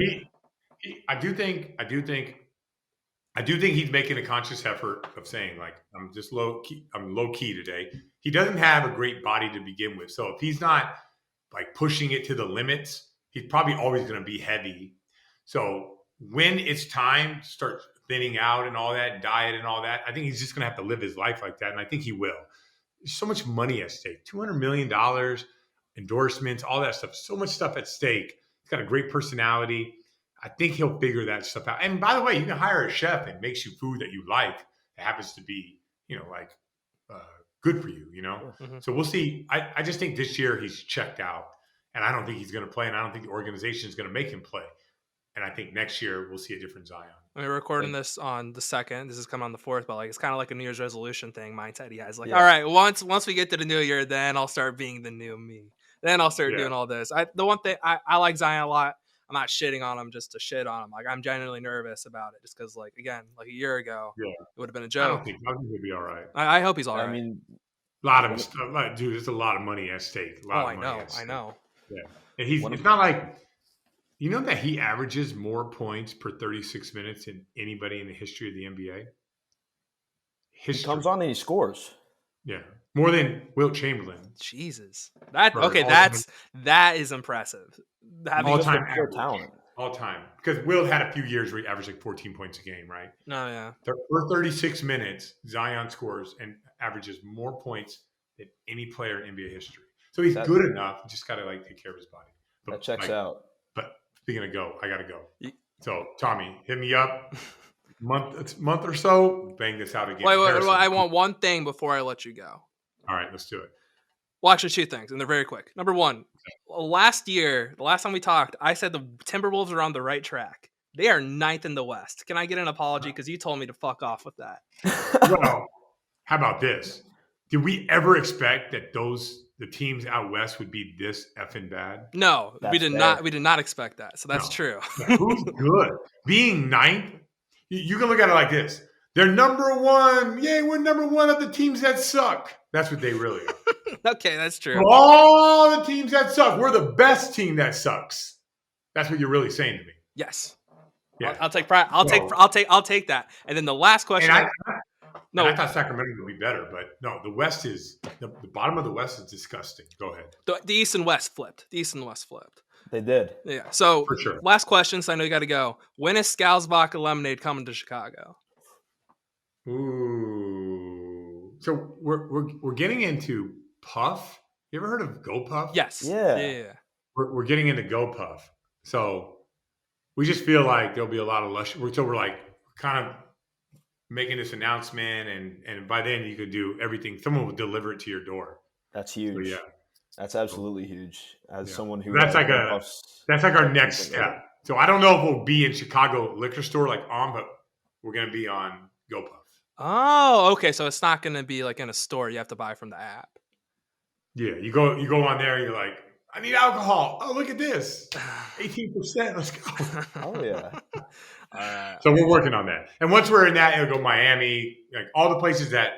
I do think he's making a conscious effort of saying like I'm just low key today. He doesn't have a great body to begin with, so if he's not like pushing it to the limits, he's probably always going to be heavy. So when it's time to start thinning out and all that, diet and all that, I think he's just going to have to live his life like that, and I think he will. There's so much money at stake, $200 million, endorsements, all that stuff, so much stuff at stake. He's got a great personality. I think he'll figure that stuff out. And by the way, you can hire a chef that makes you food that you like that happens to be, good for you, Mm-hmm. So we'll see. I just think this year he's checked out, and I don't think he's going to play, and I don't think the organization is going to make him play. And I think next year we'll see a different Zion. We're recording this on the 2nd. This is coming on the 4th, but like it's kind of like a New Year's resolution thing mindset he has. Like, all right, once we get to the new year, then I'll start being the new me. Then I'll start doing all this. The one thing I like Zion a lot. I'm not shitting on him just to shit on him. Like I'm genuinely nervous about it, just because, like again, like a year ago, it would have been a joke. I think he'll be all right. I hope he's all right. I mean, a lot of dude. There's a lot of money at stake. I know. Yeah, and it's not like You know that he averages more points per 36 minutes than anybody in the history of the NBA? He comes History. on and he scores. Yeah. More than Wilt Chamberlain Jesus. for That is impressive. Having Just all-time a pure average. talent. All time. Because Wilt had a few years where he averaged like 14 points a game, right? No, yeah. For 36 minutes, Zion scores and averages more points than any player in NBA history. So he's good enough. You just got to like take care of his body. But, that checks out. But speaking of go, I got to go. You- So Tommy, hit me up. month or so, bang this out again. Wait, Harrison. I want one thing before I let you go. All right, let's do it. Well, actually, two things, and they're very quick. Number one, last year, the last time we talked, I said the Timberwolves are on the right track. They are 9th in the West. Can I get an apology? Because you told me to fuck off with that. Well, how about this? Did we ever expect that the teams out west would be this effing bad? No, we did fair. not. We did not expect that. So that's No. true. Who's good? Being ninth, you can look at it like this. They're number one. Yay, we're number one of the teams that suck. That's what they really are. Okay, that's true. Of all the teams that suck, we're the best team that sucks. That's what you're really saying to me. Yes. Yeah. I'll take pride. I'll take that. And then the last question. I thought Sacramento would be better, but no, the West is the bottom of the West is disgusting. Go ahead. The East and West flipped. They did. Yeah. So For sure. last question. So I know you got to go. When is Scal's Vodka Lemonade coming to Chicago? Ooh. So we're getting into Puff. You ever heard of Go Puff? Yes. Yeah. We're getting into Go Puff. So we just feel like there'll be a lot of lush. So we're like kind of making this announcement, and by then you could do everything. Someone will deliver it to your door. That's huge. So, yeah. That's absolutely huge. As someone who that's like our next step. So I don't know if we'll be in Chicago liquor store like but we're gonna be on Go Puff. Oh, okay. So it's not going to be like in a store. You have to buy from the app. Yeah, you go on there. You're like, I need alcohol. Oh, look at this, 18%. Let's go. Oh yeah. So we're working on that. And once we're in that, it'll go Miami, like all the places that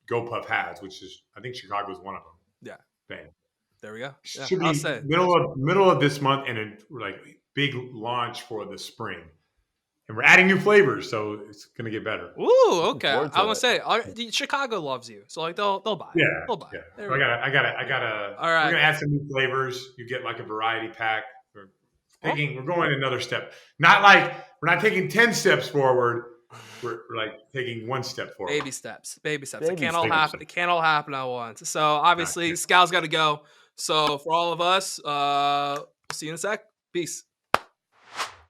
Go Puff has, which is I think Chicago is one of them. Yeah. Bam. There we go. Yeah, Should I'll be say. middle of this month, and a like big launch for the spring. And we're adding new flavors, so it's gonna get better. Ooh, okay. forward to I want it. to say Chicago loves you, so like they'll buy. Yeah, They'll buy. yeah. There So we go. I gotta. All right. We're gonna add some new flavors. You get like a variety pack. We're going another step. Not like we're not taking 10 steps forward. We're like taking one step forward. Baby steps. It Baby can't all steps. happen. It can't all happen at once. So obviously, Scal's got to go. So for all of us, see you in a sec. Peace.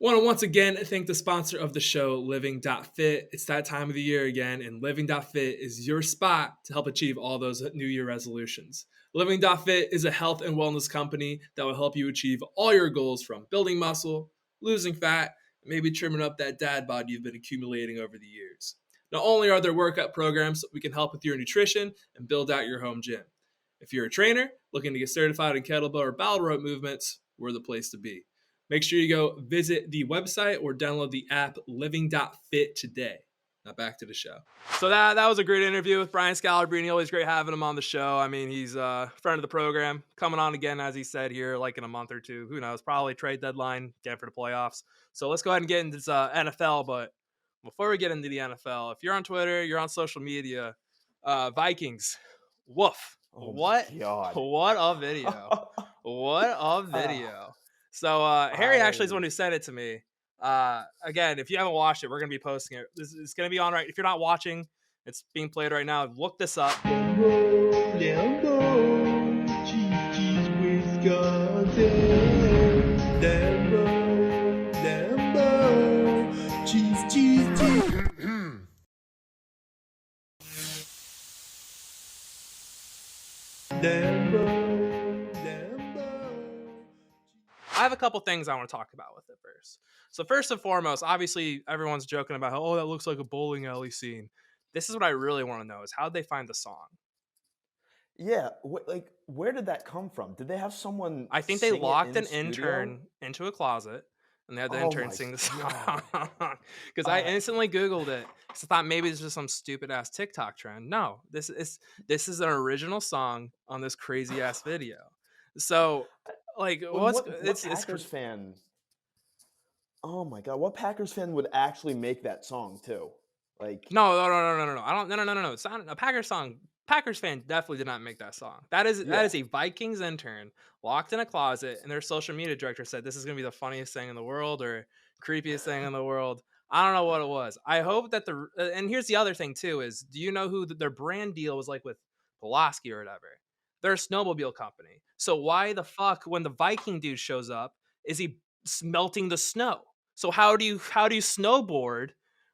Want to once again thank the sponsor of the show, Living.fit. It's that time of the year again, and Living.fit is your spot to help achieve all those New Year resolutions. Living.fit is a health and wellness company that will help you achieve all your goals, from building muscle, losing fat, and maybe trimming up that dad bod you've been accumulating over the years. Not only are there workout programs that we can help with your nutrition and build out your home gym. If you're a trainer looking to get certified in kettlebell or battle rope movements, we're the place to be. Make sure you go visit the website or download the app Living.fit today. Now back to the show. So that was a great interview with Brian Scalabrine. Always great having him on the show. I mean, he's a friend of the program. Coming on again, as he said here, like in a month or two. Who knows? Probably trade deadline again for the playoffs. So let's go ahead and get into this NFL. But before we get into the NFL, if you're on Twitter, you're on social media, Vikings, woof. Oh What? God. What a video. What a video. So Harry actually is the one who sent it to me. Again, if you haven't watched it, we're going to be posting it. This is going to be on right. If you're not watching, it's being played right now. Look this up. I have a couple things I want to talk about with it first. So first and foremost, obviously everyone's joking about how, that looks like a bowling alley scene. This is what I really want to know is how'd they find the song? Yeah, where did that come from? Did they have someone? I think they sing it locked in an the intern studio? into a closet and they had the Oh intern my sing the song. God. Because I instantly Googled it. So I thought maybe it's just some stupid ass TikTok trend. No, this is an original song on this crazy ass video. So like What it's Packers fan Oh my god, what Packers fan would actually make that song too? Like, No. I don't. No. It's not a Packers song. Packers fan definitely did not make that song. That yeah. is a Vikings intern locked in a closet, and their social media director said this is gonna be the funniest thing in the world or creepiest thing in the world. I don't know what it was. I hope that and here's the other thing too is do you know who their brand deal was like with Pulaski or whatever? They're a snowmobile company. So why the fuck when the Viking dude shows up is he melting the snow? So how do you snowboard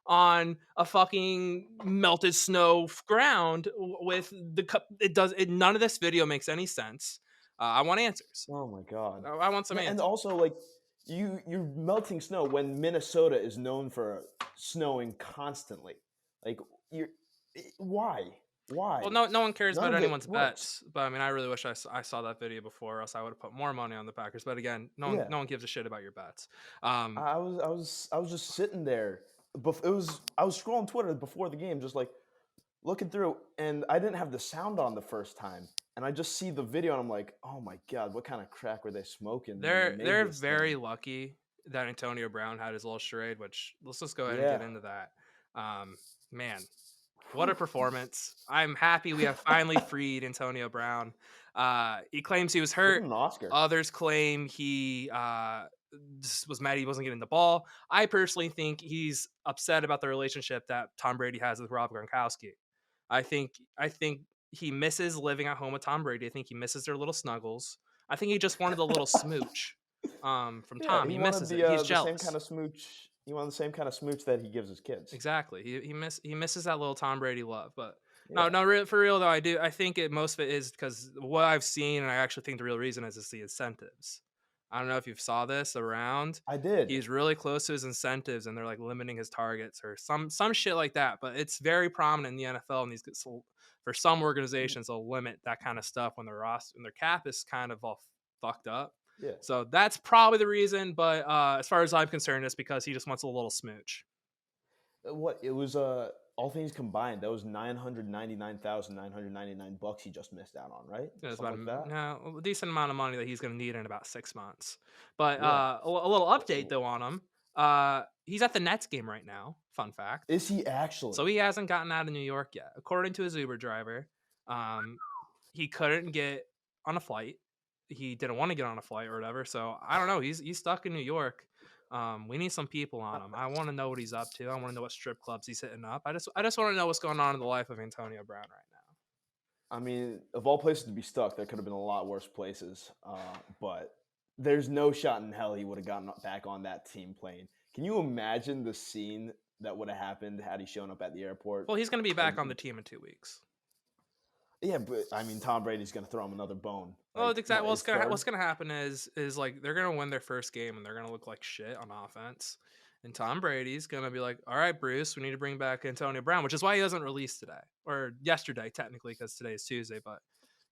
on a fucking melted snow ground with none of this video makes any sense. I want answers. Oh my god. I want some And answers. also, like, you're melting snow when Minnesota is known for snowing constantly. Like, you're why? Well, Why? no one cares None about of it anyone's works. bets, but I mean, I really wish I saw that video before, else I would have put more money on the Packers. But again, Yeah. no one gives a shit about your bets. Um, I was just sitting there. I was scrolling Twitter before the game, just like looking through, and I didn't have the sound on the first time, and I just see the video, and I'm like, oh my god, what kind of crack were they smoking when they made they're this very thing? lucky that Antonio Brown had his little charade. Which let's just go ahead and get Yeah. into that. Man, what a performance. I'm happy we have finally freed Antonio Brown. He claims he was Give him hurt. an Oscar. Others claim he just was mad he wasn't getting the ball. I personally think he's upset about the relationship that Tom Brady has with Rob Gronkowski. I think he misses living at home with Tom Brady. I think he misses their little snuggles. I think he just wanted a little smooch from Yeah, Tom. he He wanted misses it. He's the same kind jealous. of smooch. He wanted the same kind of smooch that he gives his kids. Exactly. He misses that little Tom Brady love. But no, Yeah, no, for real though, I think most of it is because what I've seen, and I actually think the real reason is the incentives. I don't know if you saw this around. I did. He's really close to his incentives, and they're like limiting his targets or some shit like that. But it's very prominent in the NFL, and for some organizations they'll limit that kind of stuff when their roster and their cap is kind of all fucked up. Yeah. So that's probably the reason. But as far as I'm concerned, it's because he just wants a little smooch. What it was, all things combined, that was $999,999 he just missed out on, right? It's Something about like that. a decent amount of money that he's going to need in about 6 months. But Yeah. a little update though on him. He's at the Nets game right now. Fun fact. Is he So actually? he hasn't gotten out of New York yet, according to his Uber driver. He couldn't get on a flight. He didn't want to get on a flight or whatever. So I don't know. He's stuck in New York. We need some people on him. I want to know what he's up to. I want to know what strip clubs he's hitting up. I just want to know what's going on in the life of Antonio Brown right now. I mean, of all places to be stuck, there could have been a lot worse places. But there's no shot in hell he would have gotten back on that team plane. Can you imagine the scene that would have happened had he shown up at the airport? Well, he's going to be back on the And team in 2 weeks. yeah, but I mean, Tom Brady's going to throw him another bone. Well, Like, exactly. what, his third? What's gonna happen is like they're gonna win their first game and they're gonna look like shit on offense, and Tom Brady's gonna be like, "All right, Bruce, we need to bring back Antonio Brown," which is why he hasn't released today or yesterday technically because today is Tuesday, but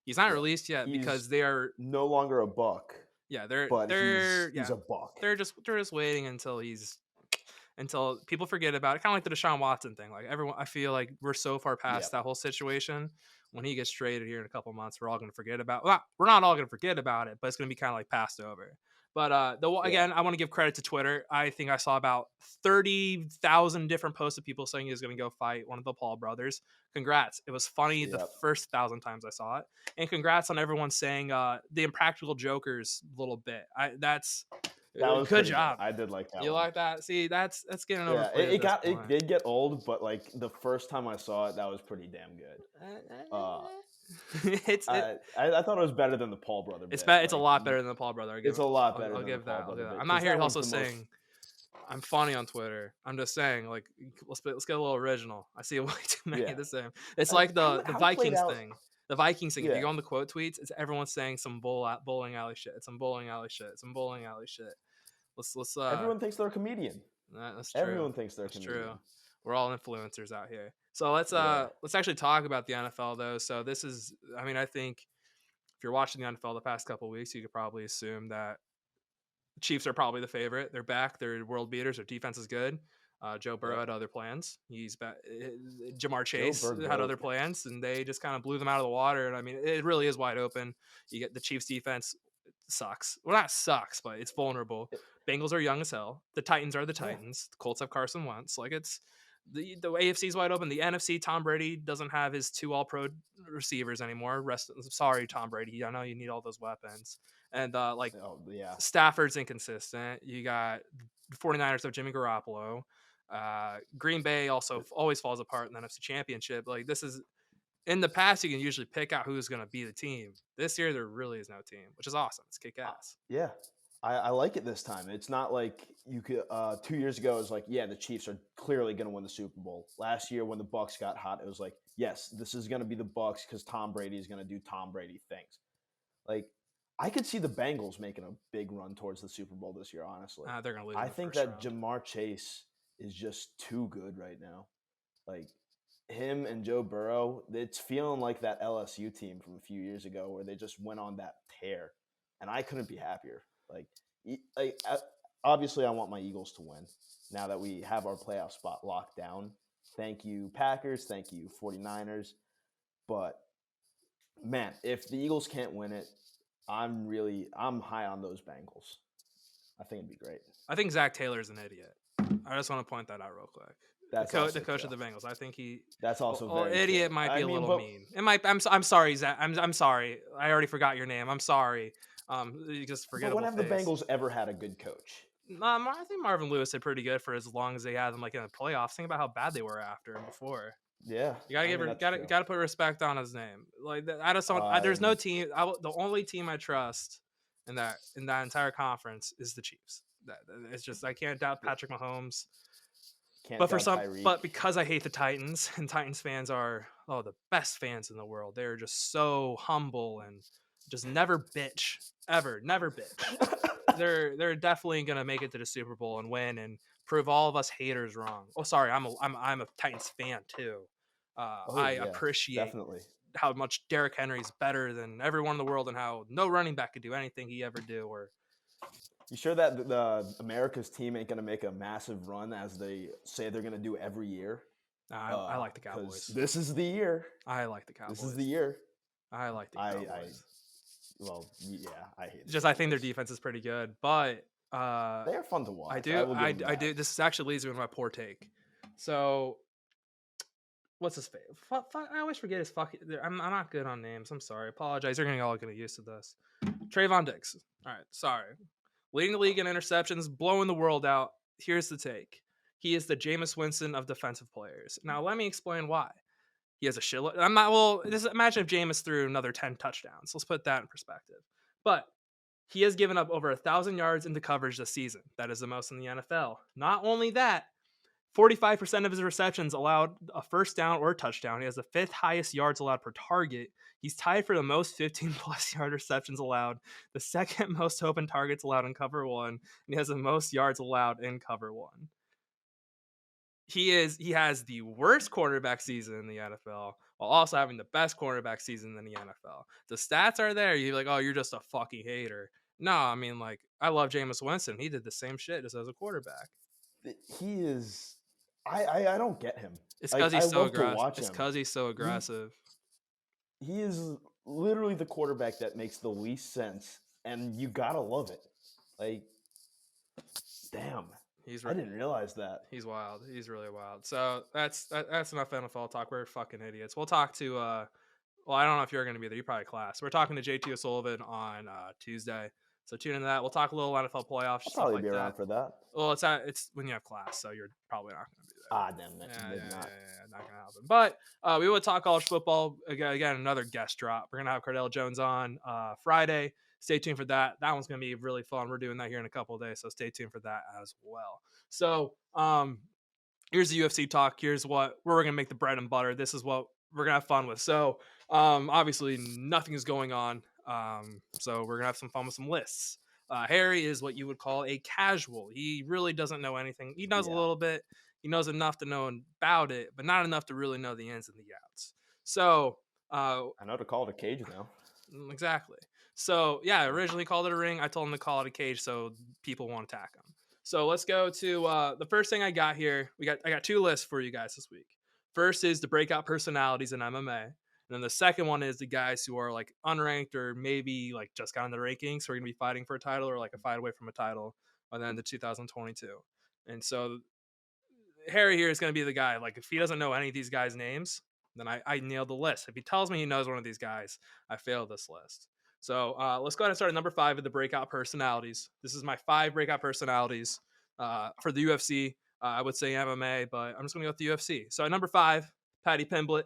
he's not Yeah. released yet because He's they are no longer a buck, but he's a buck. they're just waiting until people forget about it. Kind of like the Deshaun Watson thing. Like everyone, I feel like we're so far past Yeah. that whole situation. When he gets traded here in a couple months, we're all going to forget about. Well, we're not all going to forget about it, but it's going to be kind of like passed over. But again, I want to give credit to Twitter. I think I saw about 30,000 different posts of people saying he was going to go fight one of the Paul brothers. Congrats! It was funny the first 1,000 times I saw it, and congrats on everyone saying the Impractical Jokers little bit. That was good pretty job. Good. I did like that. You one. like that? See, that's getting over. Yeah, it did get old, but like the first time I saw it, that was pretty damn good. I thought it was better than the Paul brother. It's better. It's a lot better than the Paul brother. It's a lot better. I'll than give the Paul that. brother bit, I'm not here also saying I'm funny on Twitter. I'm just saying, like, let's get a little original. I see way too many of the same. It's like the Vikings thing. The Vikings thing. If you go on the quote tweets, it's everyone saying some bowling alley shit. Some bowling alley shit. Some bowling alley shit. Let's. Everyone thinks they're a comedian. That's true. Everyone thinks they're a comedian. True. We're all influencers out here. So let's actually talk about the NFL though. So this is, I mean, I think if you're watching the NFL the past couple of weeks, you could probably assume that the Chiefs are probably the favorite. They're back. They're world beaters. Their defense is good. Joe Burrow had other plans. He's back. Jamar Chase had other plans, and they just kind of blew them out of the water. And I mean, it really is wide open. You get the Chiefs defense sucks. Well, not sucks, but it's vulnerable. Bengals are young as hell. The Titans are the Titans. The Colts have Carson Wentz. Like, it's the AFC's wide open. The NFC, Tom Brady doesn't have his 2 all-pro receivers anymore. Sorry, Tom Brady. I know you need all those weapons. And Stafford's inconsistent. You got the 49ers have Jimmy Garoppolo. Green Bay also always falls apart in the NFC Championship. Like, this is in the past, you can usually pick out who's going to be the team. This year, there really is no team, which is awesome. It's kick ass. Yeah. I like it this time. It's not like you could 2 years ago it was like, yeah, the Chiefs are clearly going to win the Super Bowl. Last year when the Bucs got hot, it was like, yes, this is going to be the Bucs because Tom Brady is going to do Tom Brady things. Like, I could see the Bengals making a big run towards the Super Bowl this year, honestly. They're going to lose. I think that Jamar Chase is just too good right now. Like, him and Joe Burrow, it's feeling like that LSU team from a few years ago where they just went on that tear, and I couldn't be happier. Like, obviously, I want my Eagles to win now that we have our playoff spot locked down. Thank you, Packers. Thank you, 49ers. But, man, if the Eagles can't win it, I'm high on those Bengals. I think it'd be great. I think Zach Taylor's an idiot. I just want to point that out real quick. That's the coach of the Bengals. I think that's also very idiot true. Might be a little mean. It might. I'm sorry, Zach. I'm sorry. I already forgot your name. I'm sorry. You just forget. But when have the Bengals ever had a good coach? I think Marvin Lewis did pretty good for as long as they had them like in the playoffs. Think about how bad they were after and before. Yeah, you gotta put respect on his name. Like, I just don't. There's no team. The only team I trust in that entire conference is the Chiefs. It's just I can't doubt Patrick Mahomes. But because I hate the Titans, and Titans fans are the best fans in the world. They're just so humble and just never bitch ever, never bitch. They're definitely gonna make it to the Super Bowl and win and prove all of us haters wrong. Oh, sorry, I'm a Titans fan too. I appreciate definitely how much Derrick Henry's better than everyone in the world and how no running back could do anything he ever do. Or you sure that the America's team ain't going to make a massive run as they say they're going to do every year? I like the Cowboys. This is the year. I like the Cowboys. This is the year. I like the Cowboys. I hate it. Just I think their defense is pretty good, but they are fun to watch. I do. This actually leads me to my poor take. So, what's his face? I always forget his fucking. I'm not good on names. I'm sorry. I apologize. You're all getting used to this. Trayvon Diggs. All right. Sorry. Leading the league in interceptions, blowing the world out. Here's the take. He is the Jameis Winston of defensive players. Now, let me explain why. He has a shitload. Imagine if Jameis threw another 10 touchdowns. Let's put that in perspective. But he has given up over 1,000 yards into coverage this season. That is the most in the NFL. Not only that, 45% of his receptions allowed a first down or touchdown. He has the 5th highest yards allowed per target. He's tied for the most 15-plus yard receptions allowed, the 2nd most open targets allowed in cover 1, and he has the most yards allowed in cover 1. He has the worst quarterback season in the NFL while also having the best quarterback season in the NFL. The stats are there. You're like, oh, you're just a fucking hater. No, I mean, like, I love Jameis Winston. He did the same shit just as a quarterback. He is. I don't get him. It's because he's so aggressive. It's because he's so aggressive. He is literally the quarterback that makes the least sense, and you gotta love it. Like, damn. I didn't realize that. He's wild. He's really wild. So that's enough NFL talk. We're fucking idiots. We'll talk to I don't know if you're going to be there. You're probably class. We're talking to JT O'Sullivan on Tuesday. So tune into that. We'll talk a little NFL playoffs. I'll probably be around for that. Well, it's when you have class, so you're probably not going to be there. Damn, not going to happen. But we will talk college football again. Another guest drop. We're going to have Cardell Jones on Friday. Stay tuned for that. That one's going to be really fun. We're doing that here in a couple of days, so stay tuned for that as well. So here's the UFC talk. Here's where we're going to make the bread and butter. This is what we're going to have fun with. So obviously nothing is going on. So we're going to have some fun with some lists. Harry is what you would call a casual. He really doesn't know anything. He knows a little bit. He knows enough to know about it, but not enough to really know the ins and the outs. So I know to call it a cage now. Exactly. So, yeah, I originally called it a ring. I told him to call it a cage so people won't attack him. So let's go to the first thing I got here. I got 2 lists for you guys this week. First is the breakout personalities in MMA. And then the second one is the guys who are like unranked or maybe like just got in the rankings. So we're going to be fighting for a title or like a fight away from a title. by the end of 2022. And so Harry here is going to be the guy. Like, if he doesn't know any of these guys' names, then I nailed the list. If he tells me he knows one of these guys, I failed this list. So let's go ahead and start at number 5 of the breakout personalities. This is my 5 breakout personalities for the UFC. I would say MMA, but I'm just going to go with the UFC. So at number 5, Paddy Pimblett.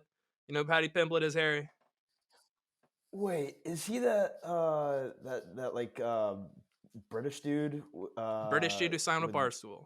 You know who Paddy Pimblett is, Harry? Wait, is he that like British dude? British dude who signed with With Barstool.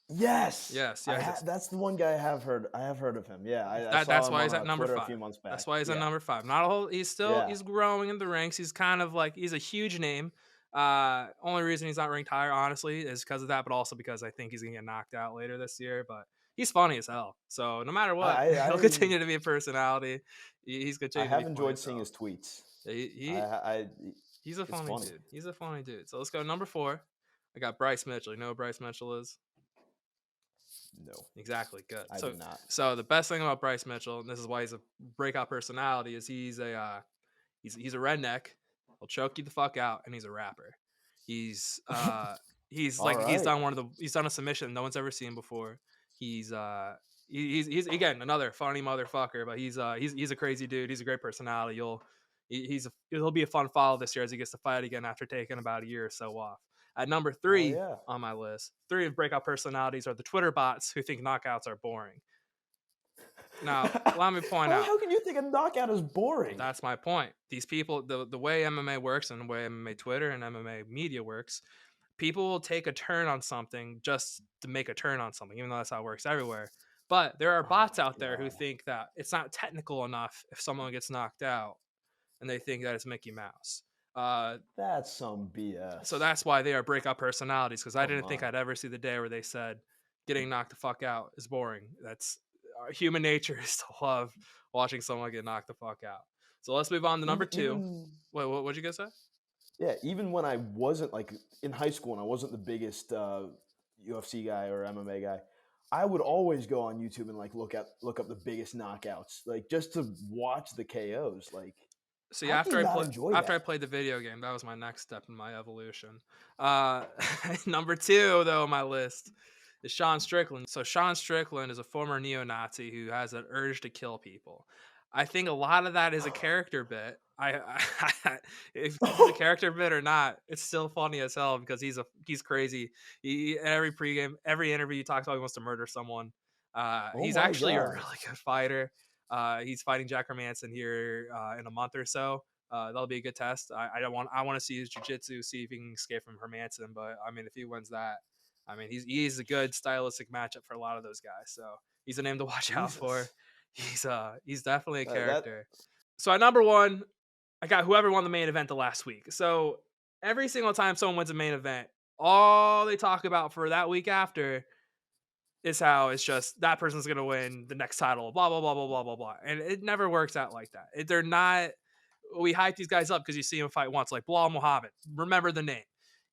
yes, Yes. that's the one guy I have heard. I have heard of him. Yeah, I saw That's him why on he's at number Twitter 5. a few months back. That's why he's at Yeah. number 5. Not a whole. Yeah. He's growing in the ranks. He's kind of like he's a huge name. Only reason he's not ranked higher, honestly, is because of that, but also because I think he's gonna get knocked out later this year. But he's funny as hell. So no matter what, he'll continue to be a personality. He's I continuing. have enjoyed seeing his tweets. He's a funny dude. He's a funny dude. So let's go number 4. I got Bryce Mitchell. You know who Bryce Mitchell is? No. Exactly. Good. I did not. So the best thing about Bryce Mitchell, and this is why he's a breakout personality, is he's a redneck. He'll choke you the fuck out, and he's a rapper. He's he's done a submission no one's ever seen before. He's again another funny motherfucker, but he's a crazy dude. He's a great personality. He'll be a fun follow this year as he gets to fight again after taking about a year or so off. At number 3 on my list, 3 of breakout personalities are the Twitter bots who think knockouts are boring. Now, let me point out. How can you think a knockout is boring? That's my point. These people, the way MMA works and the way MMA Twitter and MMA media works, people will take a turn on something just to make a turn on something, even though that's how it works everywhere. But there are bots out there who think that it's not technical enough if someone gets knocked out, and they think that it's Mickey Mouse. That's some BS. So that's why they are breakout personalities, because I didn't think I'd ever see the day where they said getting knocked the fuck out is boring. That's human nature is to love watching someone get knocked the fuck out. So let's move on to number 2. Wait, what'd you guys say? Yeah, even when I wasn't like in high school and I wasn't the biggest UFC guy or MMA guy, I would always go on YouTube and like look up the biggest knockouts, like just to watch the KOs. Like, see, after I played the video game, that was my next step in my evolution. Number 2 though on my list is Sean Strickland. So Sean Strickland is a former neo-Nazi who has an urge to kill people. I think a lot of that is a character bit. If it's a character bit or not, it's still funny as hell because he's crazy. Every interview he talks about he wants to murder someone. He's actually a really good fighter. He's fighting Jack Hermanson here in a month or so. That'll be a good test. I want to see his jiu-jitsu, see if he can escape from Hermanson. But I mean, if he wins that, I mean, he's a good stylistic matchup for a lot of those guys. So he's a name to watch out for. He's definitely a character. So at number 1, I got whoever won the main event the last week. So every single time someone wins a main event, all they talk about for that week after is how it's just that person's going to win the next title, blah, blah, blah, blah, blah, blah, blah. And it never works out like that. They're not, we hype these guys up because you see him fight once, like Bilal Muhammad. Remember the name.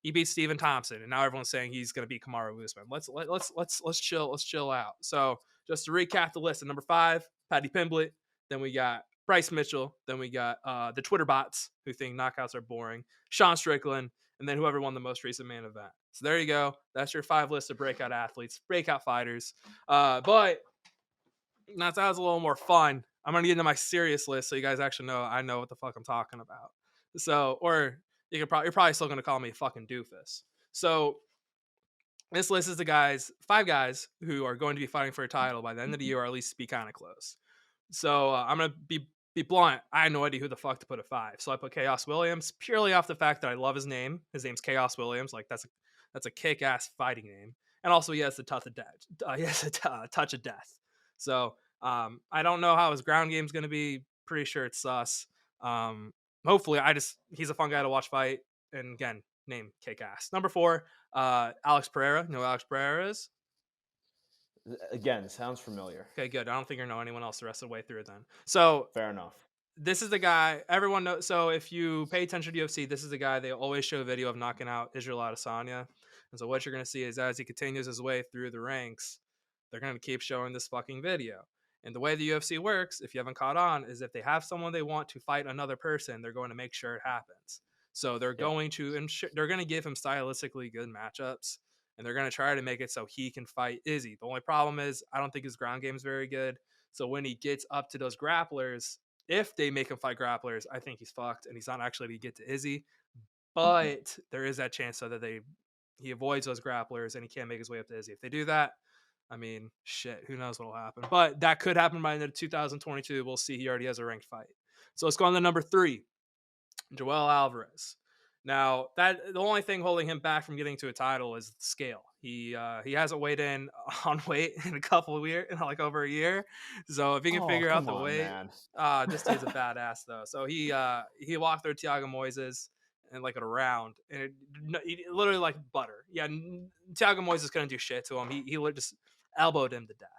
He beat Stephen Thompson, and now everyone's saying he's going to beat Kamaru Usman. Let's chill out. So just to recap the list, at number 5, Paddy Pimblett. Then we got Bryce Mitchell. Then we got the Twitter bots who think knockouts are boring. Sean Strickland, and then whoever won the most recent main event. So there you go. That's your 5 list of breakout athletes, breakout fighters. But that was a little more fun. I'm gonna get into my serious list so you guys actually know I know what the fuck I'm talking about. So, or you're probably still gonna call me a fucking doofus. So this list is the 5 guys who are going to be fighting for a title by the end of the year, or at least be kind of close. So I'm gonna be blunt. I had no idea who the fuck to put at 5. So I put Chaos Williams purely off the fact that I love his name. His name's Chaos Williams. Like that's a kick-ass fighting name. And also he has the touch of death. He has a touch of death. So I don't know how his ground game's gonna be. Pretty sure it's sus. Hopefully he's a fun guy to watch fight. And again, name kick-ass. Number 4, Alex Pereira. You know who Alex Pereira is? Again, sounds familiar. Okay, good. I don't think you know anyone else the rest of the way through then. So fair enough. This is the guy everyone knows. So if you pay attention to UFC, this is the guy they always show a video of knocking out Israel Adesanya. And so what you're going to see is as he continues his way through the ranks, they're going to keep showing this fucking video. And the way the UFC works, if you haven't caught on, is if they have someone they want to fight another person, they're going to make sure it happens. So they're going to they're going to give him stylistically good matchups, and they're going to try to make it so he can fight Izzy. The only problem is I don't think his ground game is very good. So when he gets up to those grapplers, if they make him fight grapplers, I think he's fucked, and he's not actually going to get to Izzy. But there is that chance so that he avoids those grapplers and he can't make his way up to Izzy. If they do that, I mean, shit, who knows what'll happen? But that could happen by the end of 2022. We'll see. He already has a ranked fight. So let's go on to number 3, Joel Alvarez. Now, the only thing holding him back from getting to a title is the scale. He hasn't weighed in on weight in a couple of years, like over a year. So if he can figure out the weight, this dude's a badass though. So he walked through Thiago Moises and like a round, and it literally like butter. Yeah, Thiago Moises couldn't do shit to him. He just elbowed him to death.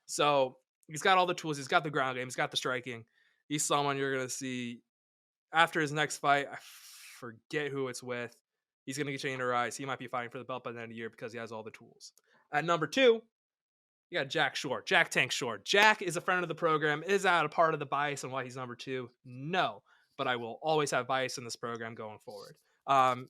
So he's got all the tools. He's got the ground game. He's got the striking. He's someone you're gonna see after his next fight. I forget who it's with. He's going to get to rise. He might be fighting for the belt by the end of the year because he has all the tools. At number 2, you got Jack Shore. Jack Tank Shore. Jack is a friend of the program. Is that a part of the bias and why he's number 2? No. But I will always have bias in this program going forward.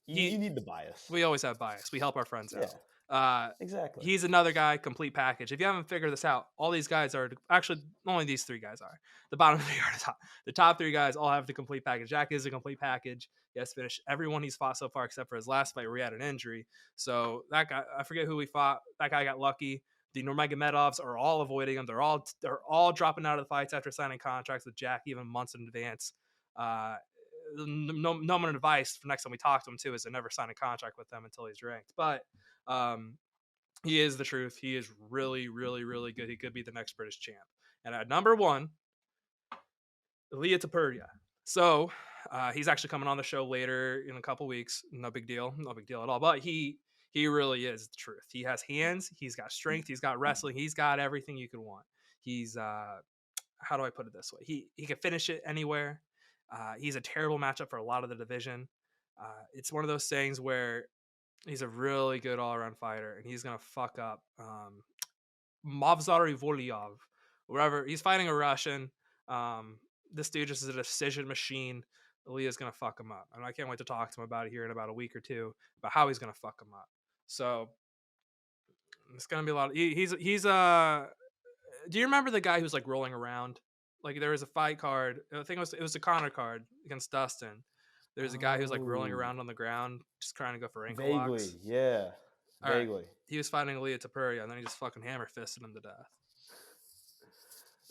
You need the bias. We always have bias. We help our friends out. Exactly. He's another guy, complete package. If you haven't figured this out, all these guys are actually only these 3 guys are. The bottom 3 are the top. The top 3 guys all have the complete package. Jack is a complete package. He has finished everyone he's fought so far except for his last fight where he had an injury. So that guy, I forget who he fought. That guy got lucky. The Nurmagomedovs are all avoiding him. They're all dropping out of the fights after signing contracts with Jack even months in advance. No one advice for next time we talk to him too is to never sign a contract with them until he's ranked. But he is the truth. He is really, really, really good. He could be the next British champ. And at number 1, Ilia Topuria. So he's actually coming on the show later in a couple weeks. No big deal. No big deal at all. But he really is the truth. He has hands. He's got strength. He's got wrestling. He's got everything you could want. He's how do I put it this way? He can finish it anywhere. He's a terrible matchup for a lot of the division. It's one of those things where he's a really good all-around fighter, and he's gonna fuck up Mavzar Ivolyov, wherever he's fighting a Russian. This dude just is a decision machine. Ilia's gonna fuck him up, and I can't wait to talk to him about it here in about a week or 2 about how he's gonna fuck him up. So it's gonna be a lot. He's do you remember the guy who's like rolling around? Like there was a fight card. I think it was a Connor card against Dustin. There's a guy who's like rolling around on the ground, just trying to go for ankle locks. Yeah. Vaguely. Right. He was fighting Ilia Topuria, and then he just fucking hammer fisted him to death.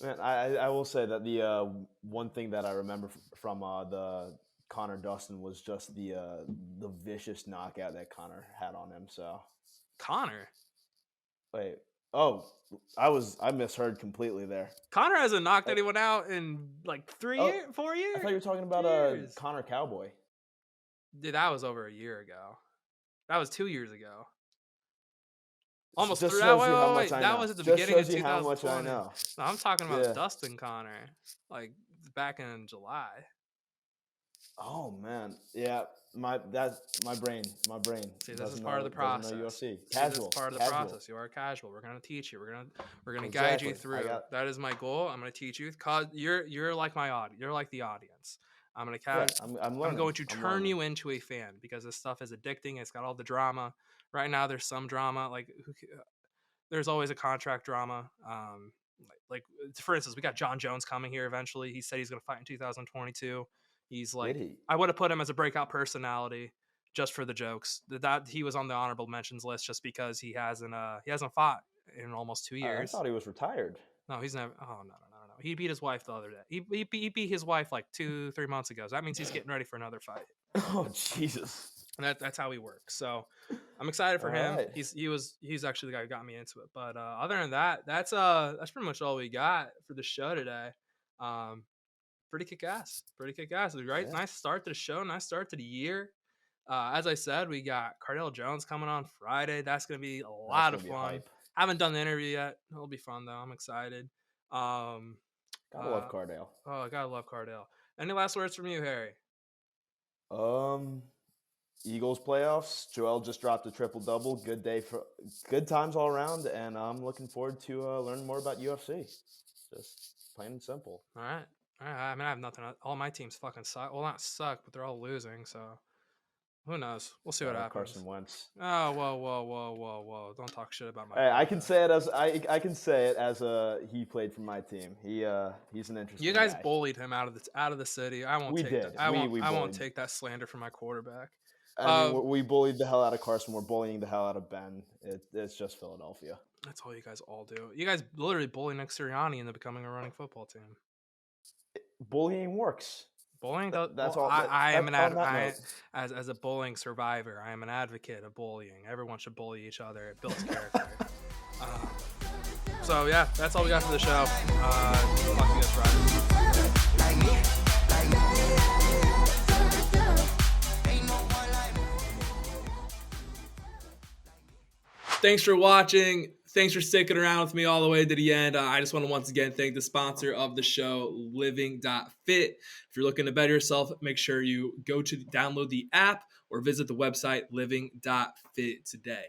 Man, I will say that the one thing that I remember from the Connor Dustin was just the vicious knockout that Connor had on him. So Connor? Wait. Oh, I misheard completely there. Connor hasn't knocked anyone out in like 4 years. I thought you were talking about Connor Cowboy. Dude, that was over a year ago. That was 2 years ago. Almost 3. Wait. That was at the beginning of 2020. How much I know. No, I'm talking about Dustin Connor, like back in July. Oh man, yeah. My brain. See, this is part of the process. UFC. Casual. This is part of the process. You are casual. We're gonna teach you. We're gonna guide you through. That is my goal. I'm gonna teach you. Cause you're like my audience. You're like the audience. I'm gonna I'm going to turn you into a fan because this stuff is addicting. It's got all the drama. Right now, there's some drama. Like there's always a contract drama. Like for instance, we got John Jones coming here eventually. He said he's gonna fight in 2022. He's like, I would have put him as a breakout personality just for the jokes. That he was on the honorable mentions list just because he hasn't fought in almost 2 years. I thought he was retired. No, he's never. Oh no. He beat his wife the other day. He beat his wife like 2-3 months ago. So that means he's getting ready for another fight. Oh Jesus! And that's how he works. So I'm excited for him. Right. He's actually the guy who got me into it. But other than that, that's pretty much all we got for the show today. Pretty kick ass. Right? Yeah. Nice start to the show. Nice start to the year. As I said, we got Cardell Jones coming on Friday. That's going to be a lot of fun. Haven't done the interview yet. It'll be fun, though. I'm excited. Gotta love Cardell. Oh, I gotta love Cardell. Any last words from you, Harry? Eagles playoffs. Joel just dropped a triple-double. Good times all around, and I'm looking forward to learning more about UFC. Just plain and simple. All right. I mean, I have nothing. All my teams fucking suck. Well, not suck, but they're all losing. So Who knows? We'll see what happens. Carson Wentz. Oh, whoa! Don't talk shit about my. Hey, I can say it as I can say it as he played for my team. He's an interesting. You guys guy. bullied him out of the city. I won't. We take did. That. I won't. We I won't bullied. take that slander from my quarterback. I mean, we bullied the hell out of Carson. We're bullying the hell out of Ben. It's just Philadelphia. That's all you guys all do. You guys literally bully Nick Sirianni into becoming a running football team. Bullying works. Bullying. That's all. I am as a bullying survivor. I am an advocate of bullying. Everyone should bully each other. It builds character. So yeah, that's all we got for the show. Talk to you guys Friday. Thanks for watching. Thanks for sticking around with me all the way to the end. I just want to once again thank the sponsor of the show, Living.Fit. If you're looking to better yourself, make sure you go to download the app or visit the website Living.Fit today.